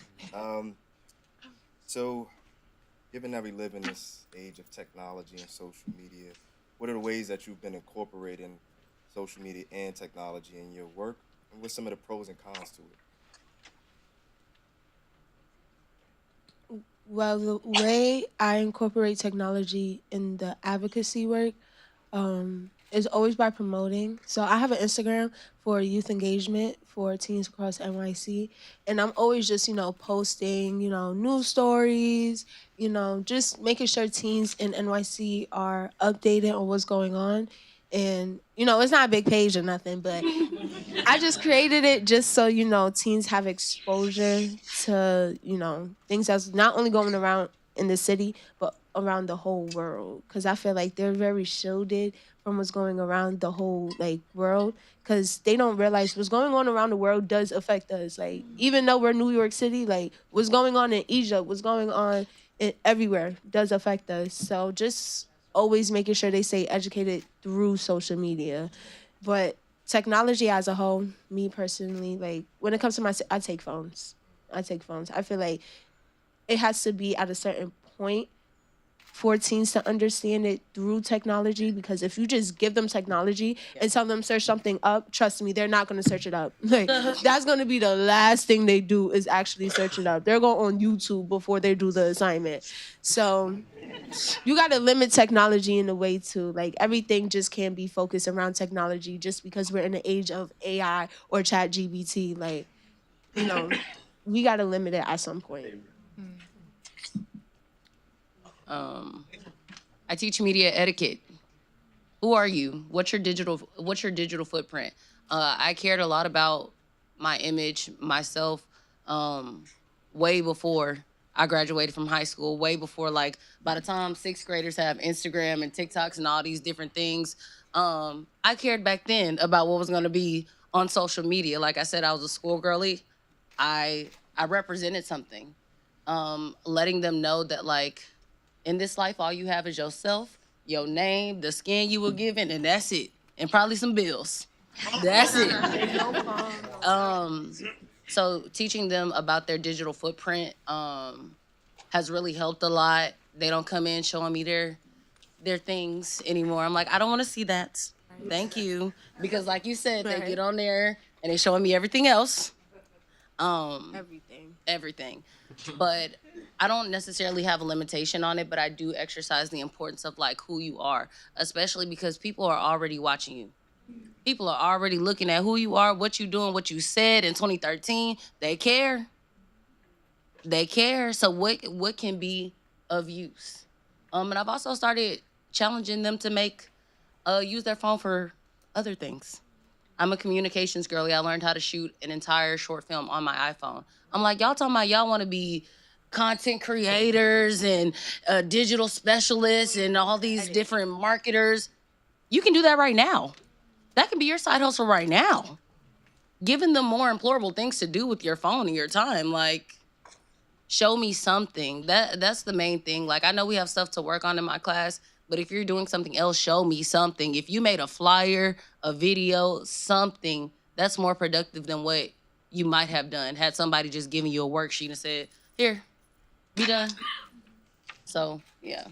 So, given that we live in this age of technology and social media, what are the ways that you've been incorporating social media and technology in your work, and what's some of the pros and cons to it? Well, the way I incorporate technology in the advocacy work, is always by promoting. So I have an Instagram for youth engagement for teens across NYC, and I'm always just posting news stories, just making sure teens in NYC are updated on what's going on. And it's not a big page or nothing, but I just created it just so teens have exposure to things that's not only going around in the city but around the whole world. Because I feel like they're very shielded from what's going around the whole world, because they don't realize what's going on around the world does affect us. Like, even though we're New York City, like what's going on in Egypt, what's going on everywhere does affect us. So just always making sure they stay educated through social media. But technology as a whole, me personally, like when it comes to I take phones. I take phones. I feel like it has to be at a certain point for teens to understand it through technology, because if you just give them technology and tell them search something up, trust me, they're not going to search it up. Like, that's going to be the last thing they do is actually search it up. They're going on YouTube before they do the assignment. So you got to limit technology in a way too. Like, everything just can't be focused around technology just because we're in the age of AI or chat GBT. Like, we got to limit it at some point. I teach media etiquette. Who are you? What's your digital footprint? I cared a lot about my image, myself, way before I graduated from high school, way before, like, by the time sixth graders have Instagram and TikToks and all these different things, I cared back then about what was going to be on social media. Like I said, I was a schoolgirlie. I represented something, letting them know that, like, in this life, all you have is yourself, your name, the skin you were given, and that's it. And probably some bills. That's it. So teaching them about their digital footprint has really helped a lot. They don't come in showing me their things anymore. I'm like, I don't want to see that. Thank you. Because like you said, they get on there and they showing me everything else. Everything. But I don't necessarily have a limitation on it, but I do exercise the importance of, like, who you are, especially because people are already watching you. People are already looking at who you are, what you doing, what you said in 2013. They care. So what can be of use? And I've also started challenging them to use their phone for other things. I'm a communications girly. I learned how to shoot an entire short film on my iPhone. I'm like, y'all talking about y'all want to be content creators and digital specialists and all these different marketers. You can do that right now. That can be your side hustle right now. Giving them more implorable things to do with your phone and your time. Like, show me something. That's the main thing. Like, I know we have stuff to work on in my class, but if you're doing something else, show me something. If you made a flyer, a video, something, that's more productive than what you might have done had somebody just given you a worksheet and said, here, be done. So, yeah.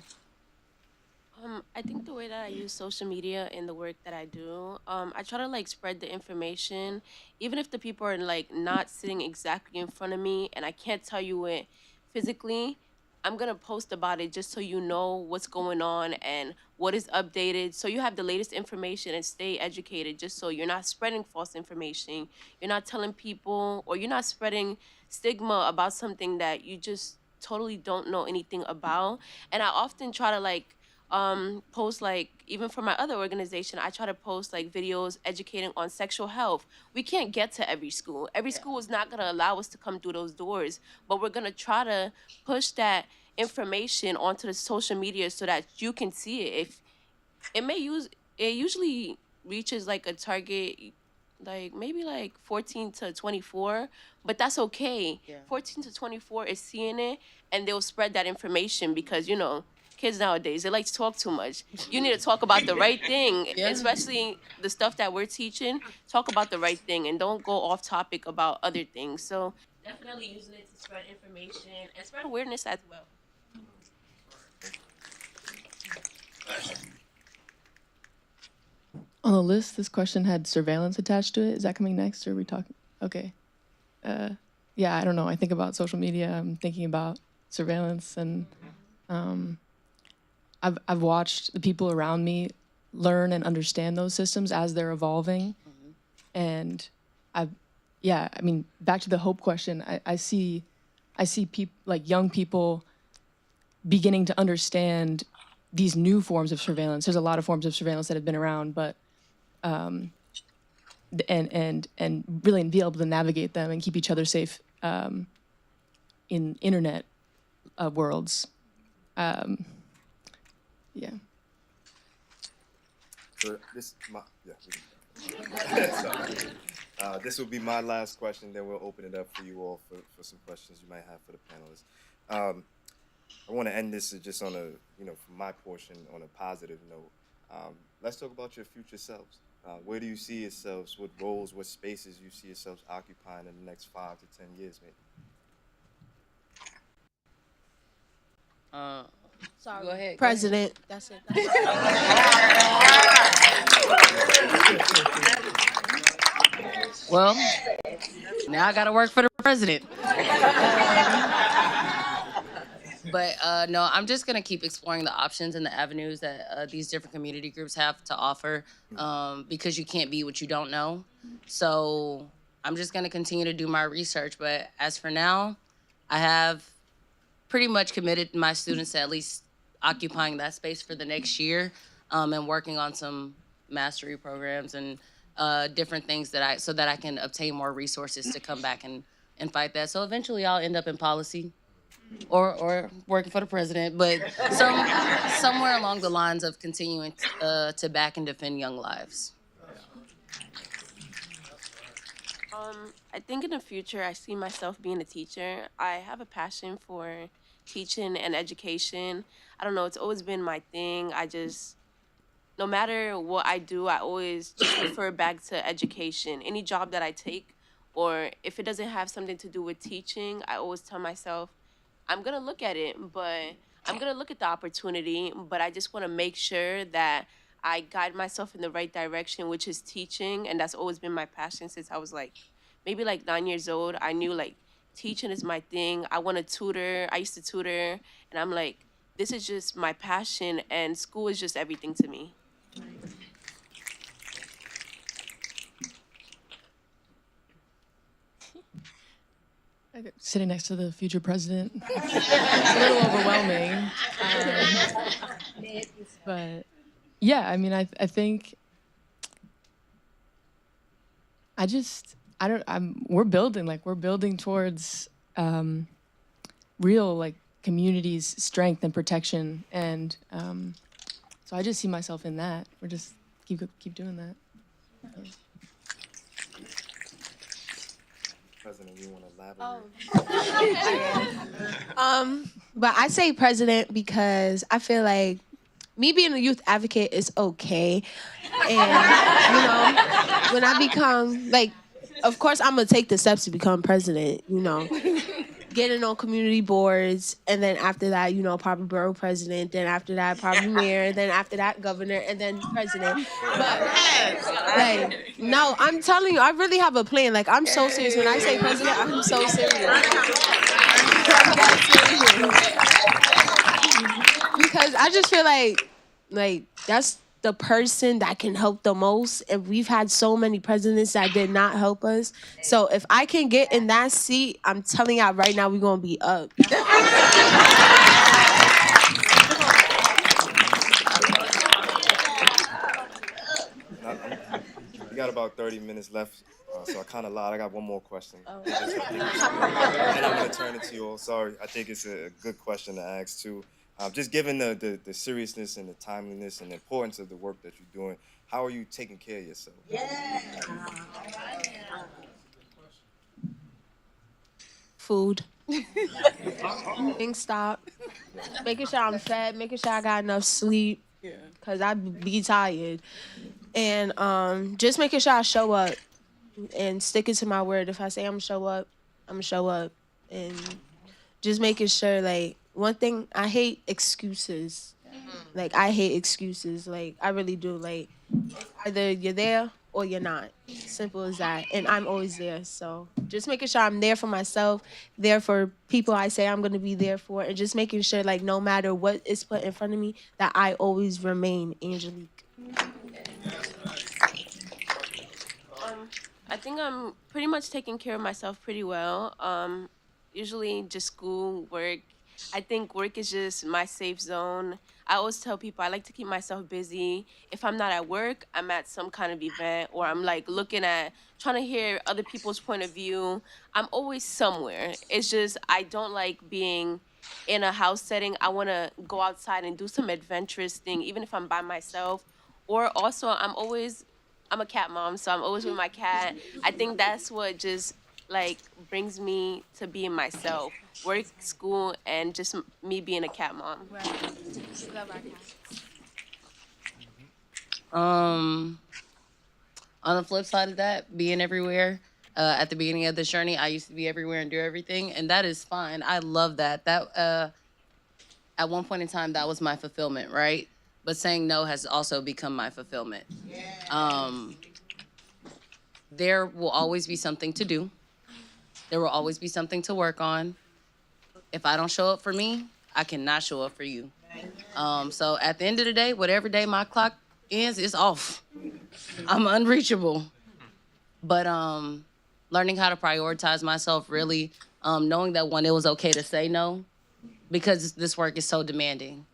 I think the way that I use social media in the work that I do, I try to, like, spread the information, even if the people are, like, not sitting exactly in front of me and I can't tell you it physically. I'm gonna post about it just so you know what's going on and what is updated, so you have the latest information and stay educated, just so you're not spreading false information, you're not telling people, or you're not spreading stigma about something that you just totally don't know anything about. And I often try to, like, post, like, even for my other organization, I try to post, like, videos educating on sexual health. We can't get to every school. Every school is not going to allow us to come through those doors, but we're going to try to push that information onto the social media so that you can see it. If it usually reaches, like, a target, like, maybe like 14 to 24, but that's okay. 14 to 24 is seeing it, and they'll spread that information because, kids nowadays, they like to talk too much. You need to talk about the right thing, especially the stuff that we're teaching. Talk about the right thing and don't go off topic about other things. So definitely using it to spread information and spread awareness as well. On the list, this question had surveillance attached to it. Is that coming next, or are we talking? Okay. Yeah, I don't know. I think about social media. I'm thinking about surveillance, and I've watched the people around me learn and understand those systems as they're evolving. And I mean, back to the hope question, I see people, like young people, beginning to understand these new forms of surveillance. There's a lot of forms of surveillance that have been around, but and really be able to navigate them and keep each other safe in internet worlds. Yeah. So this will be my last question. Then we'll open it up for you all for some questions you might have for the panelists. I want to end this just on a, for my portion, on a positive note. Let's talk about your future selves. Where do you see yourselves? What roles, what spaces you see yourselves occupying in the next 5 to 10 years, maybe? Sorry. Go ahead. President. That's it. Well, now I got to work for the president. But no, I'm just going to keep exploring the options and the avenues that these different community groups have to offer, because you can't be what you don't know. So I'm just going to continue to do my research. But as for now, I have pretty much committed my students to at least occupying that space for the next year, and working on some mastery programs and different things so that I can obtain more resources to come back and fight that. So eventually I'll end up in policy. Or working for the president, but somewhere along the lines of continuing to back and defend young lives. I think in the future, I see myself being a teacher. I have a passion for teaching and education. I don't know, it's always been my thing. No matter what I do, I always just refer back to education. Any job that I take, or if it doesn't have something to do with teaching, I always tell myself, I'm going to look at it, but I'm going to look at the opportunity, but I just want to make sure that I guide myself in the right direction, which is teaching. And that's always been my passion since I was maybe 9 years old. I knew teaching is my thing. I want to tutor. I used to tutor, and I'm like, this is just my passion, and school is just everything to me. Sitting next to the future president. It's a little overwhelming. But yeah, I mean, I think we're building towards real communities' strength and protection, and so I just see myself in that. We're just keep doing that. President, you want to elaborate? But I say president because I feel like me being a youth advocate is okay. And, when I become, of course, I'm going to take the steps to become president, getting on community boards, and then after that, probably borough president, then after that, probably mayor, then after that, governor, and then president. But, no, I'm telling you, I really have a plan. I'm so serious. When I say president, I'm so serious. Because I just feel like that's the person that can help the most, and we've had so many presidents that did not help us. So if I can get in that seat, I'm telling y'all right now, we're gonna be up. We got about 30 minutes left, so I kind of lied. I got one more question. Oh. And I'm going to turn it to you all. Sorry, I think it's a good question to ask, too. Just given the seriousness and the timeliness and the importance of the work that you're doing, how are you taking care of yourself? Food. Stop. Making sure I'm fed, making sure I got enough sleep, because I be tired. And just making sure I show up and sticking to my word. If I say I'm going to show up, I'm going to show up. And just making sure, one thing, I hate excuses. I hate excuses. I really do. Either you're there or you're not. Simple as that. And I'm always there. So just making sure I'm there for myself, there for people I say I'm going to be there for, and just making sure, no matter what is put in front of me, that I always remain Angelique. I think I'm pretty much taking care of myself pretty well. Usually just school, work. I think work is just my safe zone. I always tell people I like to keep myself busy. If I'm not at work, I'm at some kind of event or I'm like looking at trying to hear other people's point of view. I'm always somewhere. It's just I don't like being in a house setting. I want to go outside and do some adventurous thing even if I'm by myself. Or also I'm a cat mom, so I'm always with my cat. I think that's what just like brings me to being myself. Work, school, and just me being a cat mom. Right. We love our cats. On the flip side of that, being everywhere. At the beginning of this journey, I used to be everywhere and do everything, and that is fine. I love that. At one point in time, that was my fulfillment, right? But saying no has also become my fulfillment. There will always be something to do. There will always be something to work on. If I don't show up for me, I cannot show up for you. So at the end of the day, whatever day my clock ends, it's off. I'm unreachable. But learning how to prioritize myself, really knowing that it was okay to say no, because this work is so demanding.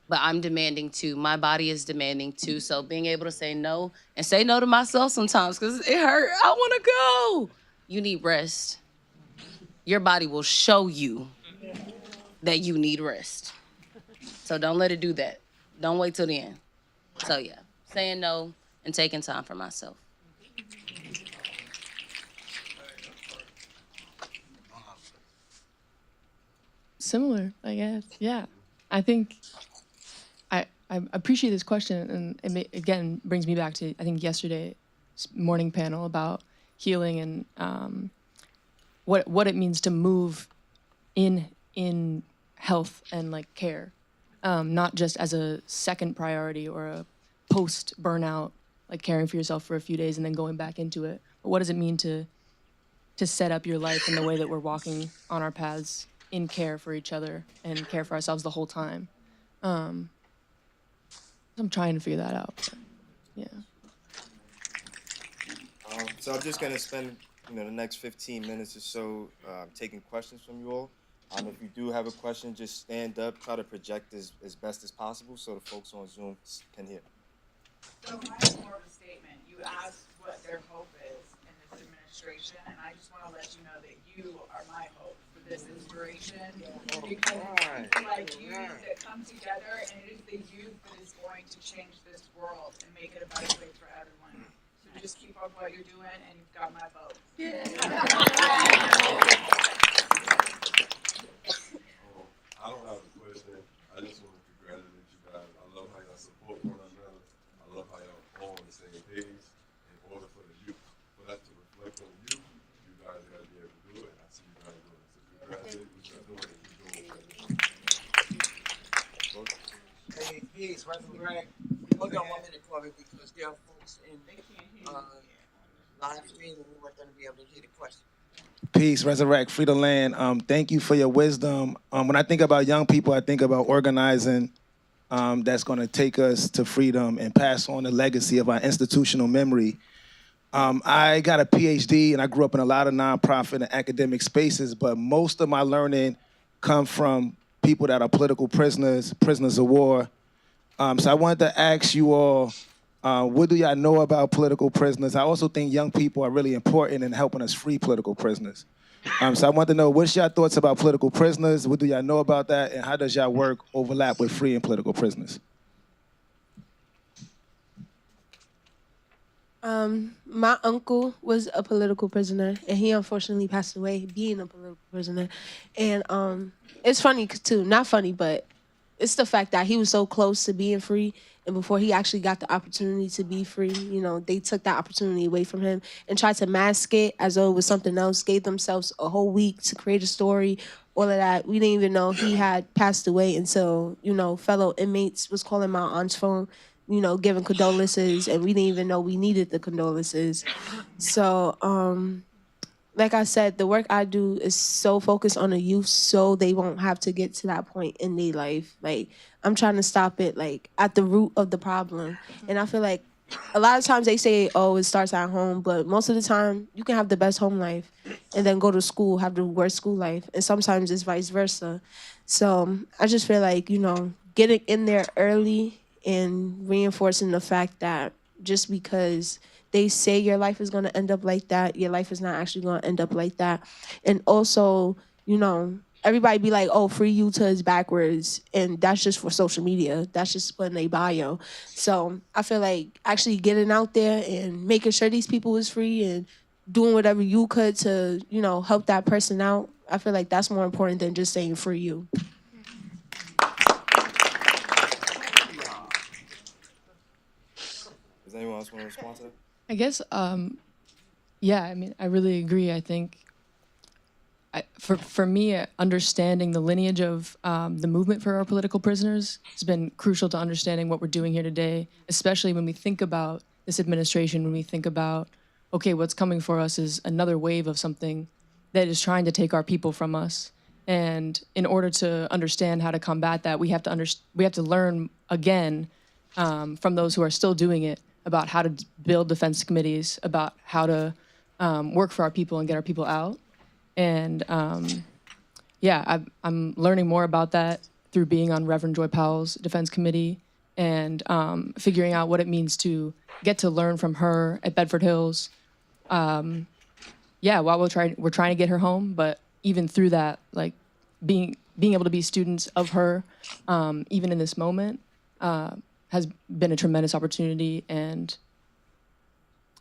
But I'm demanding too. My body is demanding too. So being able to say no and say no to myself sometimes because it hurt. I want to go. You need rest. Your body will show you that you need rest. So don't let it do that. Don't wait till the end. So yeah, saying no and taking time for myself. Similar, I guess. Yeah. I think I appreciate this question, and again brings me back to I think yesterday's morning panel about healing and what it means to move in health and like care, not just as a second priority or a post burnout, like caring for yourself for a few days and then going back into it. But what does it mean to set up your life in the way that we're walking on our paths in care for each other and care for ourselves the whole time? I'm trying to figure that out. But yeah. So I'm just gonna spend the next 15 minutes or so taking questions from you all. If you do have a question, just stand up, try to project as best as possible so the folks on Zoom can hear. So I have more of a statement. You asked what their hope is in this administration, and I just want to let you know that you are my hope for this inspiration. Because like youth that come together, and it is the youth that is going to change this world and make it a better place for everyone. So just keep up what you're doing, and you've got my vote. I don't have a question. I just want to congratulate you guys. I love how y'all support one another. I love how y'all all on the same page. In order for the youth, for that to reflect on you, you guys got to be able to do it. I see you guys doing it. So congratulate what y'all doing and keep doing it. Hey, peace, Reverend. Hold on 1 minute, Corey, because there are folks in live stream and we want them to be able to hear the question. Peace, resurrect, free the land. Thank you for your wisdom. When I think about young people, I think about organizing that's going to take us to freedom and pass on the legacy of our institutional memory. I got a PhD and I grew up in a lot of nonprofit and academic spaces, but most of my learning come from people that are political prisoners, prisoners of war. So I wanted to ask you all, what do y'all know about political prisoners? I also think young people are really important in helping us free political prisoners. So I want to know, what's your thoughts about political prisoners? What do y'all know about that? And how does y'all work overlap with freeing political prisoners? My uncle was a political prisoner, and he unfortunately passed away being a political prisoner. And it's funny too, not funny, but it's the fact that he was so close to being free, and before he actually got the opportunity to be free, they took that opportunity away from him and tried to mask it as though it was something else, gave themselves a whole week to create a story, all of that. We didn't even know he had passed away until, fellow inmates was calling my aunt's phone, giving condolences, and we didn't even know we needed the condolences. So, like I said, the work I do is so focused on the youth so they won't have to get to that point in their life. Like, I'm trying to stop it, like, at the root of the problem. And I feel like a lot of times they say, oh, it starts at home, but most of the time you can have the best home life and then go to school, have the worst school life. And sometimes it's vice versa. So I just feel like, getting in there early and reinforcing the fact that just because they say your life is going to end up like that, your life is not actually going to end up like that. And also, everybody be like, oh, free Utah is backwards. And that's just for social media. That's just putting a bio. So I feel like actually getting out there and making sure these people is free and doing whatever you could to, help that person out. I feel like that's more important than just saying free you. Does anyone else want to respond to that? I guess, yeah, I mean, I really agree. I think for me, understanding the lineage of the movement for our political prisoners has been crucial to understanding what we're doing here today, especially when we think about this administration, when we think about, okay, what's coming for us is another wave of something that is trying to take our people from us. And in order to understand how to combat that, we have to learn again from those who are still doing it about how to build defense committees, about how to work for our people and get our people out. And yeah, I'm learning more about that through being on Reverend Joy Powell's defense committee and figuring out what it means to get to learn from her at Bedford Hills. Yeah, while we're trying to get her home, but even through that, like being able to be students of her, even in this moment, has been a tremendous opportunity. And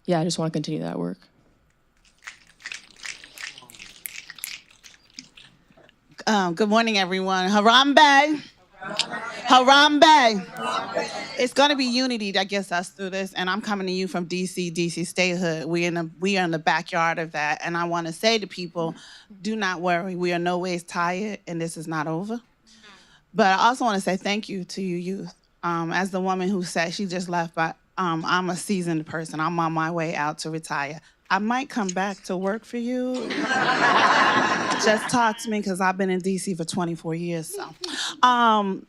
yeah, I just want to continue that work. Good morning, everyone. Harambe. Harambe. It's going to be unity that gets us through this, and I'm coming to you from DC statehood. We are in the backyard of that, and I want to say to people, do not worry. We are no ways tired, and this is not over. But I also want to say thank you to you youth. As the woman who said she just left, but I'm a seasoned person. I'm on my way out to retire. I might come back to work for you. Just talk to me because I've been in DC for 24 years. So,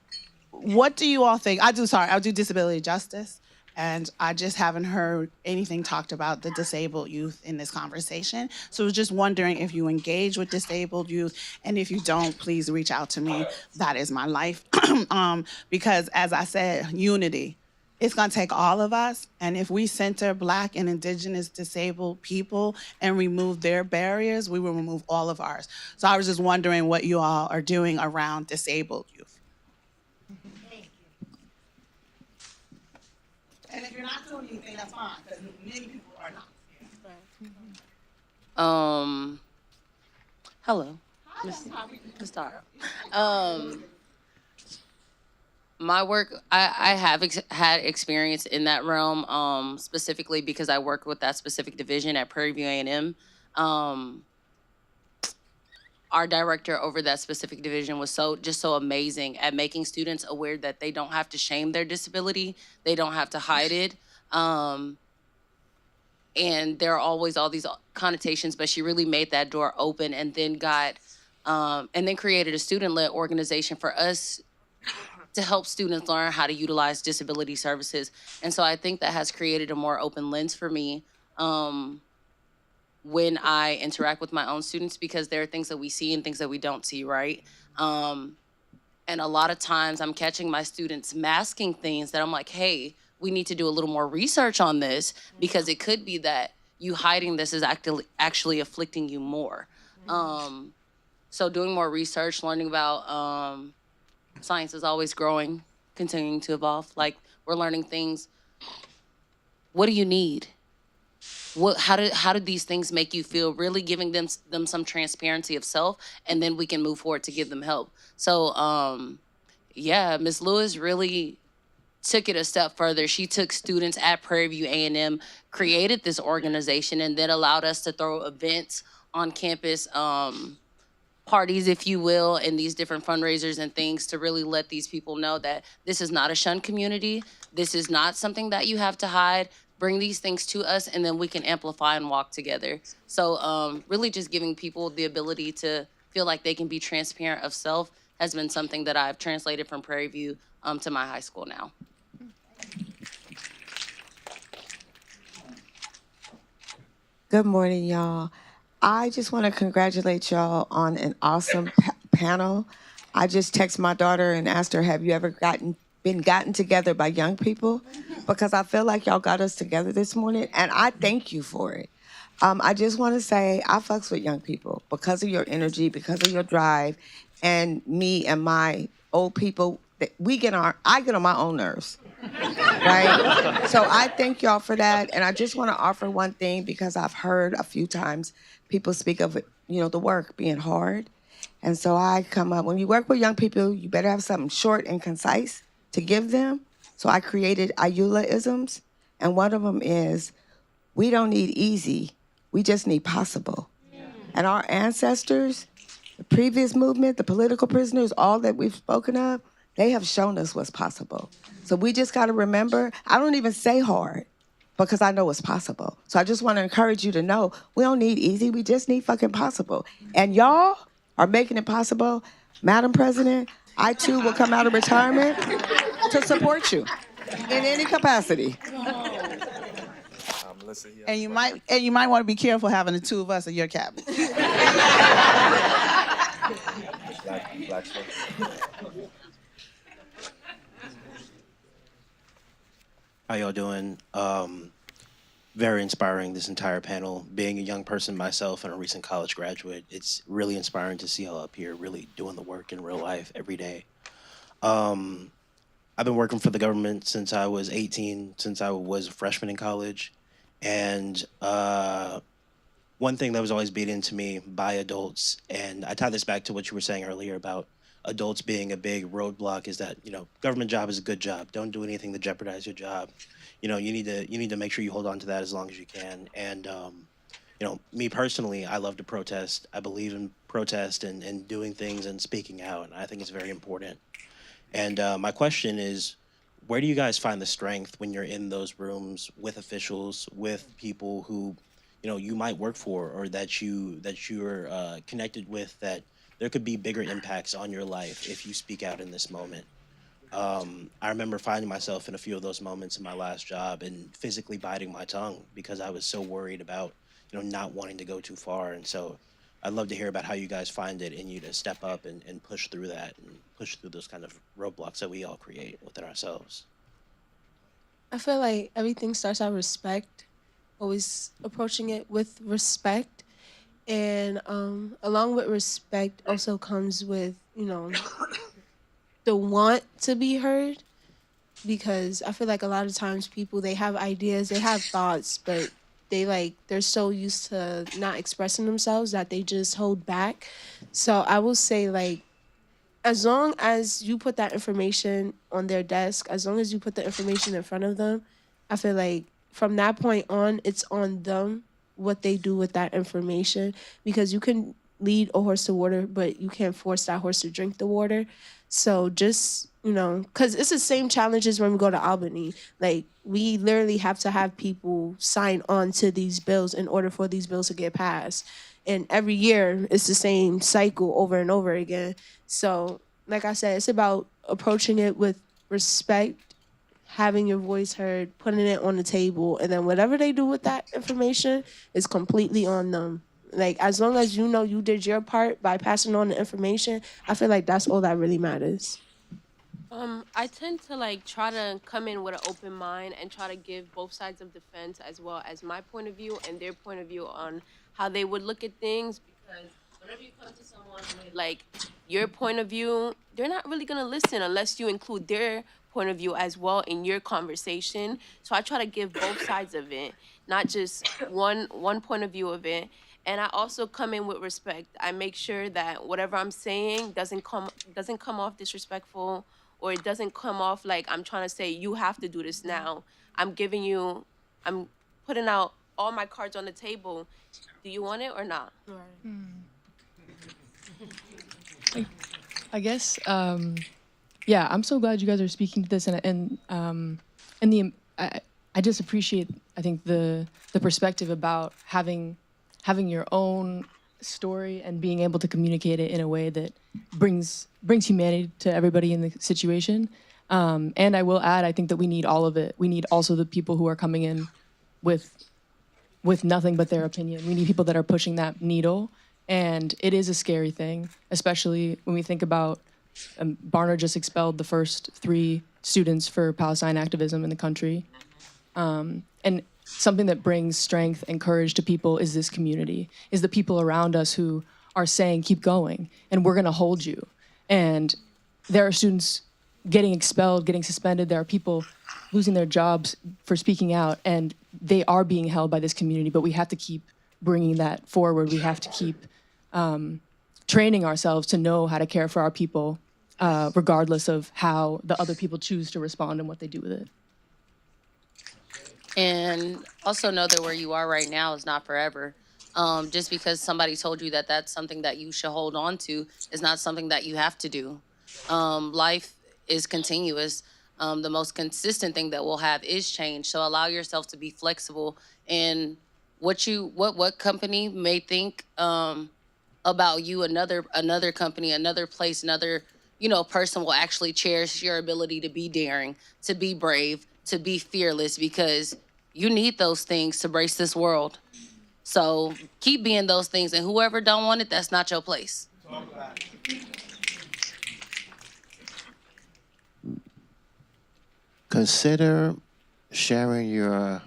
what do you all think? I do disability justice, and I just haven't heard anything talked about the disabled youth in this conversation. So I was just wondering if you engage with disabled youth, and if you don't, please reach out to me. That is my life. Because as I said, unity. It's going to take all of us, and if we center Black and Indigenous disabled people and remove their barriers, we will remove all of ours. So I was just wondering what you all are doing around disabled youth. Thank you. And if you're not doing anything, that's fine, because many people are not. Hello, Ms. Tara. My work, I have had experience in that realm, specifically because I worked with that specific division at Prairie View A&M. Our director over that specific division was so amazing at making students aware that they don't have to shame their disability, they don't have to hide it. And there are always all these connotations, but she really made that door open, and then created a student-led organization for us to help students learn how to utilize disability services. And so I think that has created a more open lens for me when I interact with my own students, because there are things that we see and things that we don't see, right? And a lot of times I'm catching my students masking things that I'm like, hey, we need to do a little more research on this, because it could be that you hiding this is actually afflicting you more. So doing more research, learning about science is always growing, continuing to evolve. Like, we're learning things. What do you need? How did these things make you feel? Really giving them some transparency of self, and then we can move forward to give them help. So, yeah, Ms. Lewis really took it a step further. She took students at Prairie View A&M, created this organization, and then allowed us to throw events on campus, parties, if you will, and these different fundraisers and things to really let these people know that this is not a shunned community. This is not something that you have to hide. Bring these things to us, and then we can amplify and walk together. So really just giving people the ability to feel like they can be transparent of self has been something that I've translated from Prairie View to my high school now. Good morning, y'all. I just want to congratulate y'all on an awesome panel. I just texted my daughter and asked her, have you ever been gotten together by young people? Because I feel like y'all got us together this morning, and I thank you for it. I just want to say I fucks with young people because of your energy, because of your drive, and me and my old people. I get on my own nerves, right? So I thank y'all for that, and I just want to offer one thing because I've heard a few times people speak of the work being hard, and so I come up when you work with young people, you better have something short and concise to give them. So I created Ayula-isms, and one of them is, we don't need easy, we just need possible. And our ancestors, the previous movement, the political prisoners, all that we've spoken of, they have shown us what's possible. So we just got to remember, I don't even say hard because I know it's possible. So I just want to encourage you to know we don't need easy, we just need fucking possible. And y'all are making it possible. Madam President, I too will come out of retirement to support you in any capacity. Melissa, And you might want to be careful having the two of us in your cabinet. Black smoke. How y'all doing? Very inspiring, this entire panel. Being a young person myself and a recent college graduate, it's really inspiring to see y'all up here really doing the work in real life every day. I've been working for the government since I was 18, since I was a freshman in college. And one thing that was always beat into me by adults, and I tie this back to what you were saying earlier about adults being a big roadblock, is that, government job is a good job. Don't do anything to jeopardize your job. You need to make sure you hold on to that as long as you can. And, me personally, I love to protest. I believe in protest and doing things and speaking out. And I think it's very important. And my question is, where do you guys find the strength when you're in those rooms with officials, with people who, you might work for, or that you're connected with, that there could be bigger impacts on your life if you speak out in this moment? I remember finding myself in a few of those moments in my last job and physically biting my tongue because I was so worried about, not wanting to go too far. And so I'd love to hear about how you guys find it in you to step up and push through that and push through those kind of roadblocks that we all create within ourselves. I feel like everything starts out respect, always approaching it with respect. And along with respect also comes with, the want to be heard. Because I feel like a lot of times people, they have ideas, they have thoughts, but they're so used to not expressing themselves that they just hold back. So I will say, as long as you put that information on their desk, as long as you put the information in front of them, I feel like from that point on, it's on them what they do with that information. Because you can lead a horse to water, but you can't force that horse to drink the water. So just, because it's the same challenges when we go to Albany. Like, we literally have to have people sign on to these bills in order for these bills to get passed. And every year, it's the same cycle over and over again. So, like I said, it's about approaching it with respect, having your voice heard, putting it on the table, and then whatever they do with that information is completely on them. Like, as long as you know you did your part by passing on the information, I feel like that's all that really matters. I tend to try to come in with an open mind and try to give both sides of the fence, as well as my point of view and their point of view on how they would look at things. Because whenever you come to someone with your point of view, they're not really gonna listen unless you include their point of view as well in your conversation. So I try to give both sides of it, not just one point of view of it. And I also come in with respect. I make sure that whatever I'm saying doesn't come off disrespectful, or it doesn't come off like I'm trying to say you have to do this now. I'm putting out all my cards on the table. Do you want it or not? I guess, yeah, I'm so glad you guys are speaking to this, and I just appreciate, I think, the perspective about having your own story and being able to communicate it in a way that brings humanity to everybody in the situation. And I will add, I think that we need all of it. We need also the people who are coming in with with nothing but their opinion. We need people that are pushing that needle. And it is a scary thing, especially when we think about Barnard just expelled the first 3 students for Palestine activism in the country. And something that brings strength and courage to people is this community, is the people around us who are saying, keep going, and we're gonna hold you. And there are students getting expelled, getting suspended. There are people losing their jobs for speaking out, and they are being held by this community, but we have to keep bringing that forward. We have to keep training ourselves to know how to care for our people, regardless of how the other people choose to respond and what they do with it. And also know that where you are right now is not forever. Just because somebody told you that that's something that you should hold on to is not something that you have to do. Life is continuous. The most consistent thing that we'll have is change. So allow yourself to be flexible in what company may think about you. Another company, another place, another person will actually cherish your ability to be daring, to be brave, to be fearless, because you need those things to brace this world. So keep being those things, and whoever don't want it, that's not your place. Consider sharing your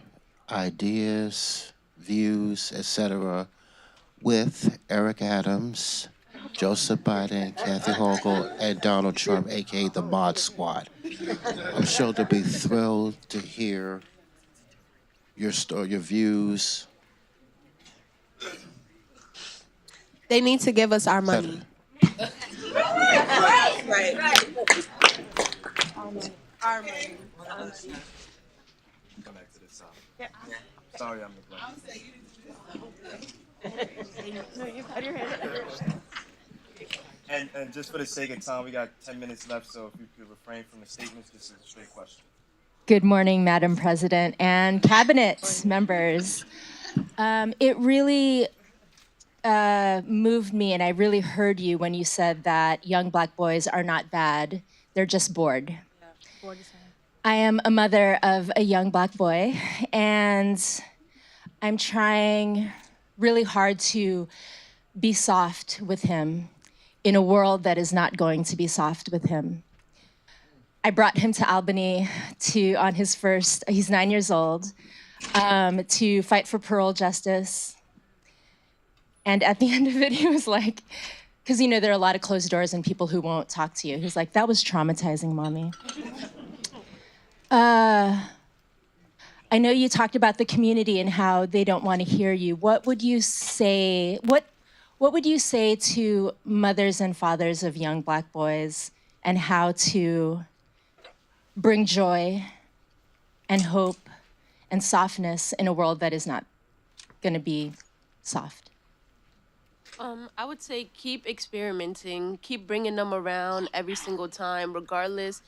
ideas, views, etc. with Eric Adams, Joseph Biden, Kathy Hochul, and Donald Trump, aka the Mod Squad. I'm sure they'll be thrilled to hear your story, your views. They need to give us our money. Right. Our money. Come back to this side. Yeah. Sorry, I'm neglecting. And just for the sake of time, we got 10 minutes left, so if you could refrain from the statements, this is a straight question. Good morning, Madam President and cabinet members. It really moved me, and I really heard you when you said that young Black boys are not bad, they're just bored. I am a mother of a young Black boy, and I'm trying really hard to be soft with him in a world that is not going to be soft with him. I brought him to Albany on his first, he's 9 years old, to fight for parole justice. And at the end of it, he was like, because there are a lot of closed doors and people who won't talk to you. He was like, that was traumatizing, Mommy. I know you talked about the community and how they don't want to hear you. What would you say, what would you say to mothers and fathers of young Black boys and how to bring joy and hope and softness in a world that is not going to be soft? I would say keep experimenting, keep bringing them around every single time, regardless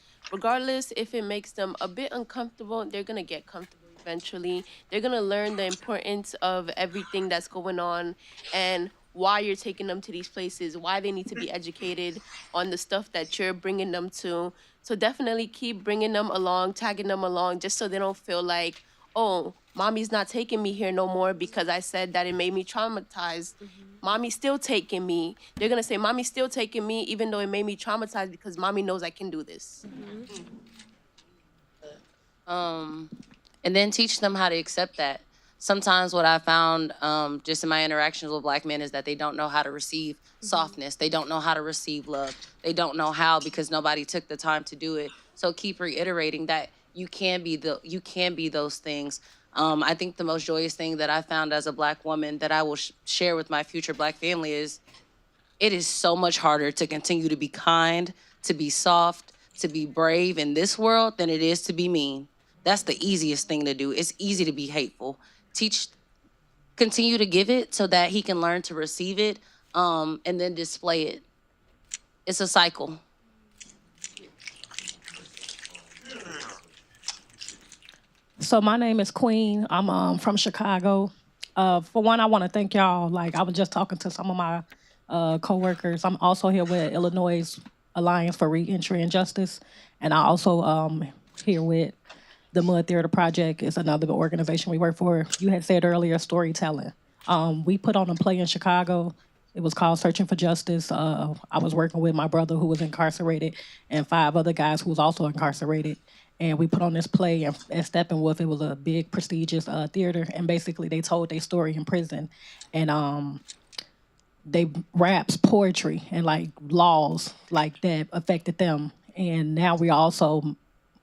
if it makes them a bit uncomfortable, they're gonna get comfortable eventually. They're gonna learn the importance of everything that's going on and why you're taking them to these places, why they need to be educated on the stuff that you're bringing them to. So definitely keep bringing them along, tagging them along, just so they don't feel like, oh, Mommy's not taking me here no more because I said that it made me traumatized. Mommy's still taking me. They're going to say, Mommy's still taking me, even though it made me traumatized because Mommy knows I can do this. And then teach them how to accept that. Sometimes what I found just in my interactions with Black men is that they don't know how to receive softness. They don't know how to receive love. They don't know how because nobody took the time to do it. So keep reiterating that you can be those things. I think the most joyous thing that I found as a Black woman that I will share with my future Black family is it is so much harder to continue to be kind, to be soft, to be brave in this world than it is to be mean. That's the easiest thing to do. It's easy to be hateful. Continue to give it so that he can learn to receive it, and then display it. It's a cycle. So my name is Queen. I'm from Chicago. For one, I want to thank y'all. Like I was just talking to some of my coworkers. I'm also here with Illinois Alliance for Reentry and Justice, and I also here with The Mud Theater Project is another organization we work for. You had said earlier storytelling. We put on a play in Chicago. It was called Searching for Justice. I was working with my brother who was incarcerated and 5 other guys who was also incarcerated. And we put on this play at Steppenwolf. It was a big, prestigious theater. And basically, they told their story in prison. And they raps, poetry, and like laws like that affected them. And now we also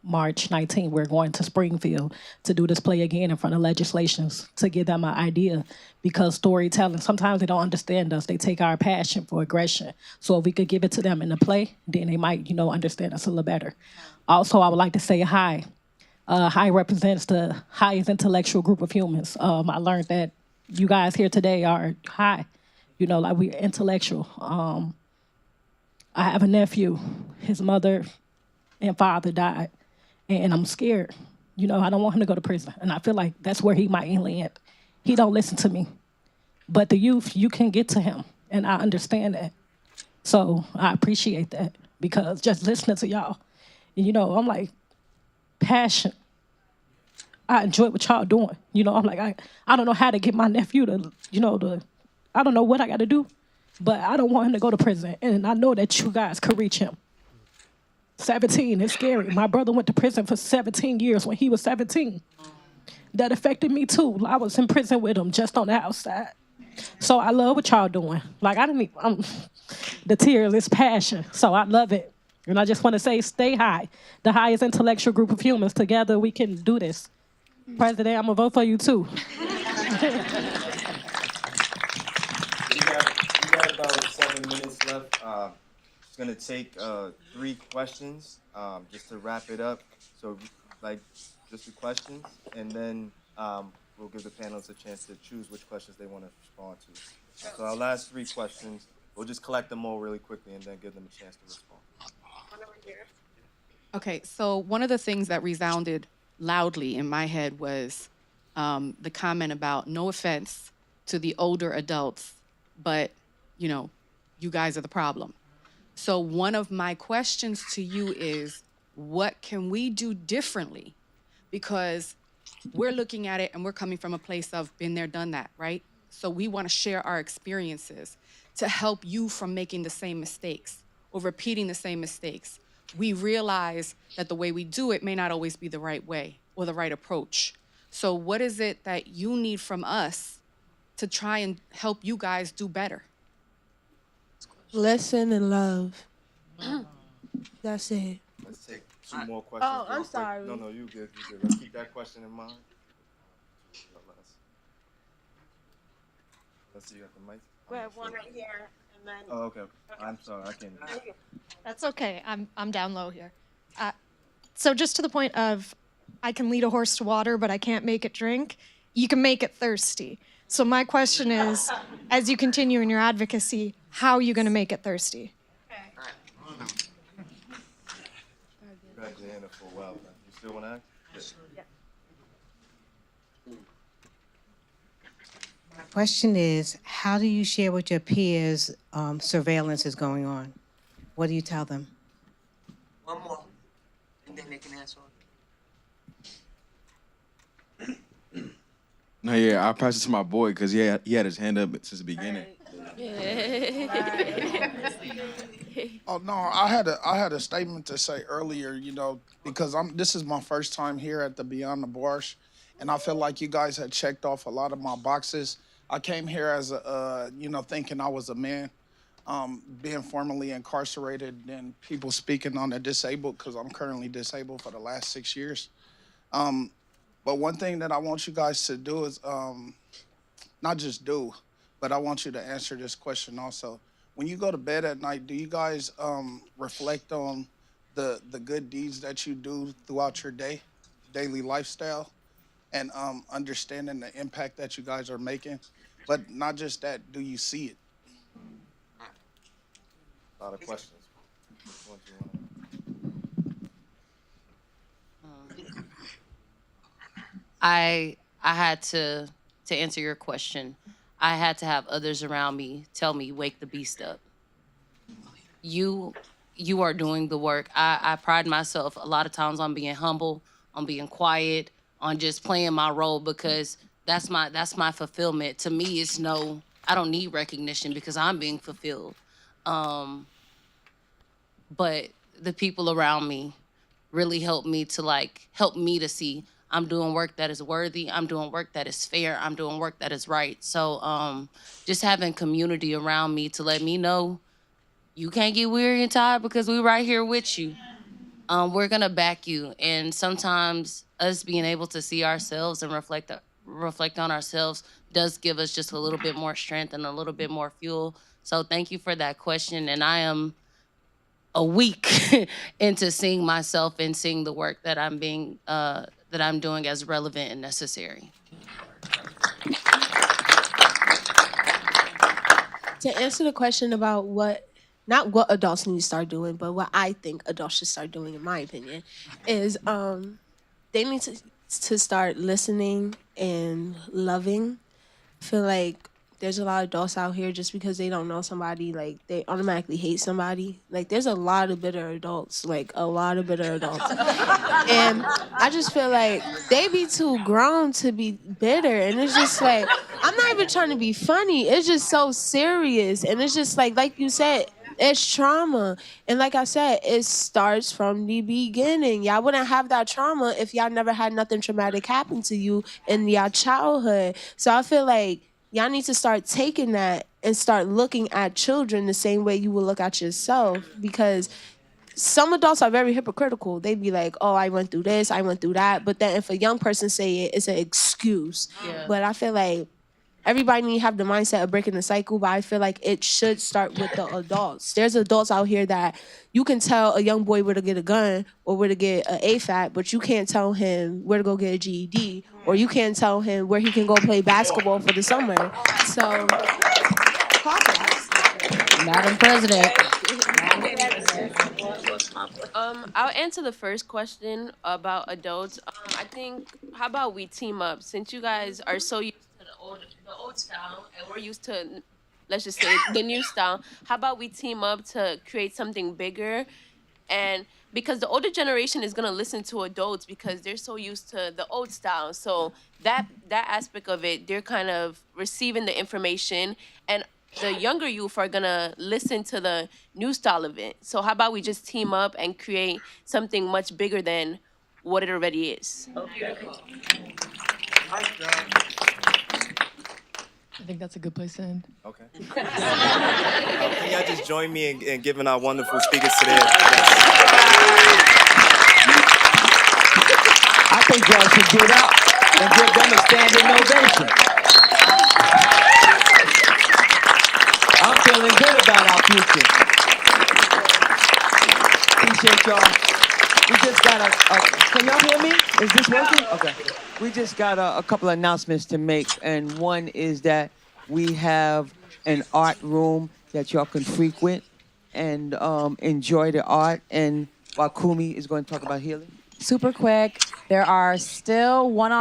March 19th, we're going to Springfield to do this play again in front of legislations to give them an idea, because storytelling, sometimes they don't understand us. They take our passion for aggression. So if we could give it to them in the play, then they might, understand us a little better. Also, I would like to say hi. Hi represents the highest intellectual group of humans. I learned that you guys here today are high, like we're intellectual. I have a nephew. His mother and father died. And I'm scared. I don't want him to go to prison. And I feel like that's where he might land. He don't listen to me. But the youth, you can get to him. And I understand that. So I appreciate that, because just listening to y'all, I'm like, passion. I enjoy what y'all doing. I'm like, I don't know how to get my nephew to, I don't know what I got to do. But I don't want him to go to prison. And I know that you guys could reach him. 17 is scary. My brother went to prison for 17 years when he was 17. That affected me too. I was in prison with him just on the outside. So I love what y'all doing. Like, the tears is passion. So I love it. And I just want to say, stay high. The highest intellectual group of humans. Together, we can do this. President, I'm going to vote for you too. We got about 7 minutes left. It's gonna take 3 questions just to wrap it up. So, just the questions, and then we'll give the panelists a chance to choose which questions they want to respond to. So our last 3 questions, we'll just collect them all really quickly and then give them a chance to respond. Okay, so one of the things that resounded loudly in my head was the comment about no offense to the older adults, but, you guys are the problem. So one of my questions to you is, what can we do differently? Because we're looking at it and we're coming from a place of been there, done that, right? So we want to share our experiences to help you from making the same mistakes or repeating the same mistakes. We realize that the way we do it may not always be the right way or the right approach. So what is it that you need from us to try and help you guys do better? Listen and love. That's it. Let's take 2 more questions. Oh, I'm real quick. sorry. No, you good. Let's keep that question in mind. Let's see, you got the mic? We have one right here, and then. Oh, okay. I'm sorry, I can't. That's okay. I'm down low here. So just to the point of, I can lead a horse to water, but I can't make it drink. You can make it thirsty. So my question is, as you continue in your advocacy, how are you going to make it thirsty? You got your hand up for a while. You still want to act? Yes. My question is, how do you share with your peers surveillance is going on? What do you tell them? One more, and then they can answer. No, yeah, I'll pass it to my boy because he had his hand up since the beginning. Oh no, I had a statement to say earlier, because this is my first time here at the Beyond the Bars, and I feel like you guys had checked off a lot of my boxes. I came here as thinking I was a man, being formerly incarcerated, and people speaking on the disabled, because I'm currently disabled for the last 6 years. But one thing that I want you guys to do is, not just do, but I want you to answer this question also. When you go to bed at night, do you guys reflect on the good deeds that you do throughout your daily lifestyle, and understanding the impact that you guys are making? But not just that, do you see it? A lot of questions. Which one do you want? I had to answer your question. I had to have others around me tell me, wake the beast up. You are doing the work. I pride myself a lot of times on being humble, on being quiet, on just playing my role, because that's my fulfillment. To me, it's no, I don't need recognition because I'm being fulfilled. But the people around me really help me to see I'm doing work that is worthy, I'm doing work that is fair, I'm doing work that is right. So just having community around me to let me know you can't get weary and tired because we're right here with you. We're gonna back you. And sometimes us being able to see ourselves and reflect on ourselves does give us just a little bit more strength and a little bit more fuel. So thank you for that question. And I am a week into seeing myself and seeing the work that I'm doing as relevant and necessary. To answer the question about not what adults need to start doing, but what I think adults should start doing, in my opinion, is they need to start listening and loving. I feel like there's a lot of adults out here just because they don't know somebody, like they automatically hate somebody. Like there's a lot of bitter adults, and I just feel like they be too grown to be bitter, and it's just like I'm not even trying to be funny. It's just so serious, and it's just like you said, it's trauma. And like I said, it starts from the beginning. Y'all wouldn't have that trauma if y'all never had nothing traumatic happen to you in y'all childhood. So I feel like y'all need to start taking that and start looking at children the same way you would look at yourself, because some adults are very hypocritical. They be like, oh, I went through this, I went through that. But then if a young person say it, it's an excuse. Yeah. But I feel like everybody need to have the mindset of breaking the cycle, but I feel like it should start with the adults. There's adults out here that you can tell a young boy where to get a gun or where to get an AFAT, but you can't tell him where to go get a GED, or you can't tell him where he can go play basketball for the summer. So, Madam President. I'll answer the first question about adults. I think, how about we team up? Since you guys are so used to the old style, and we're used to, let's just say, the new style, how about we team up to create something bigger? And because the older generation is gonna listen to adults because they're so used to the old style. So that aspect of it, they're kind of receiving the information, and the younger youth are gonna listen to the new style of it. So how about we just team up and create something much bigger than what it already is? I think that's a good place to end. Okay. Can y'all just join me in giving our wonderful speakers today? I think y'all should get up and give them a standing ovation. I'm feeling good about our future. Appreciate y'all. We just got can y'all hear me? Is this working? Okay. We just got a couple of announcements to make, and one is that we have an art room that y'all can frequent and enjoy the art, and while Kumi is going to talk about healing. Super quick, there are still one-on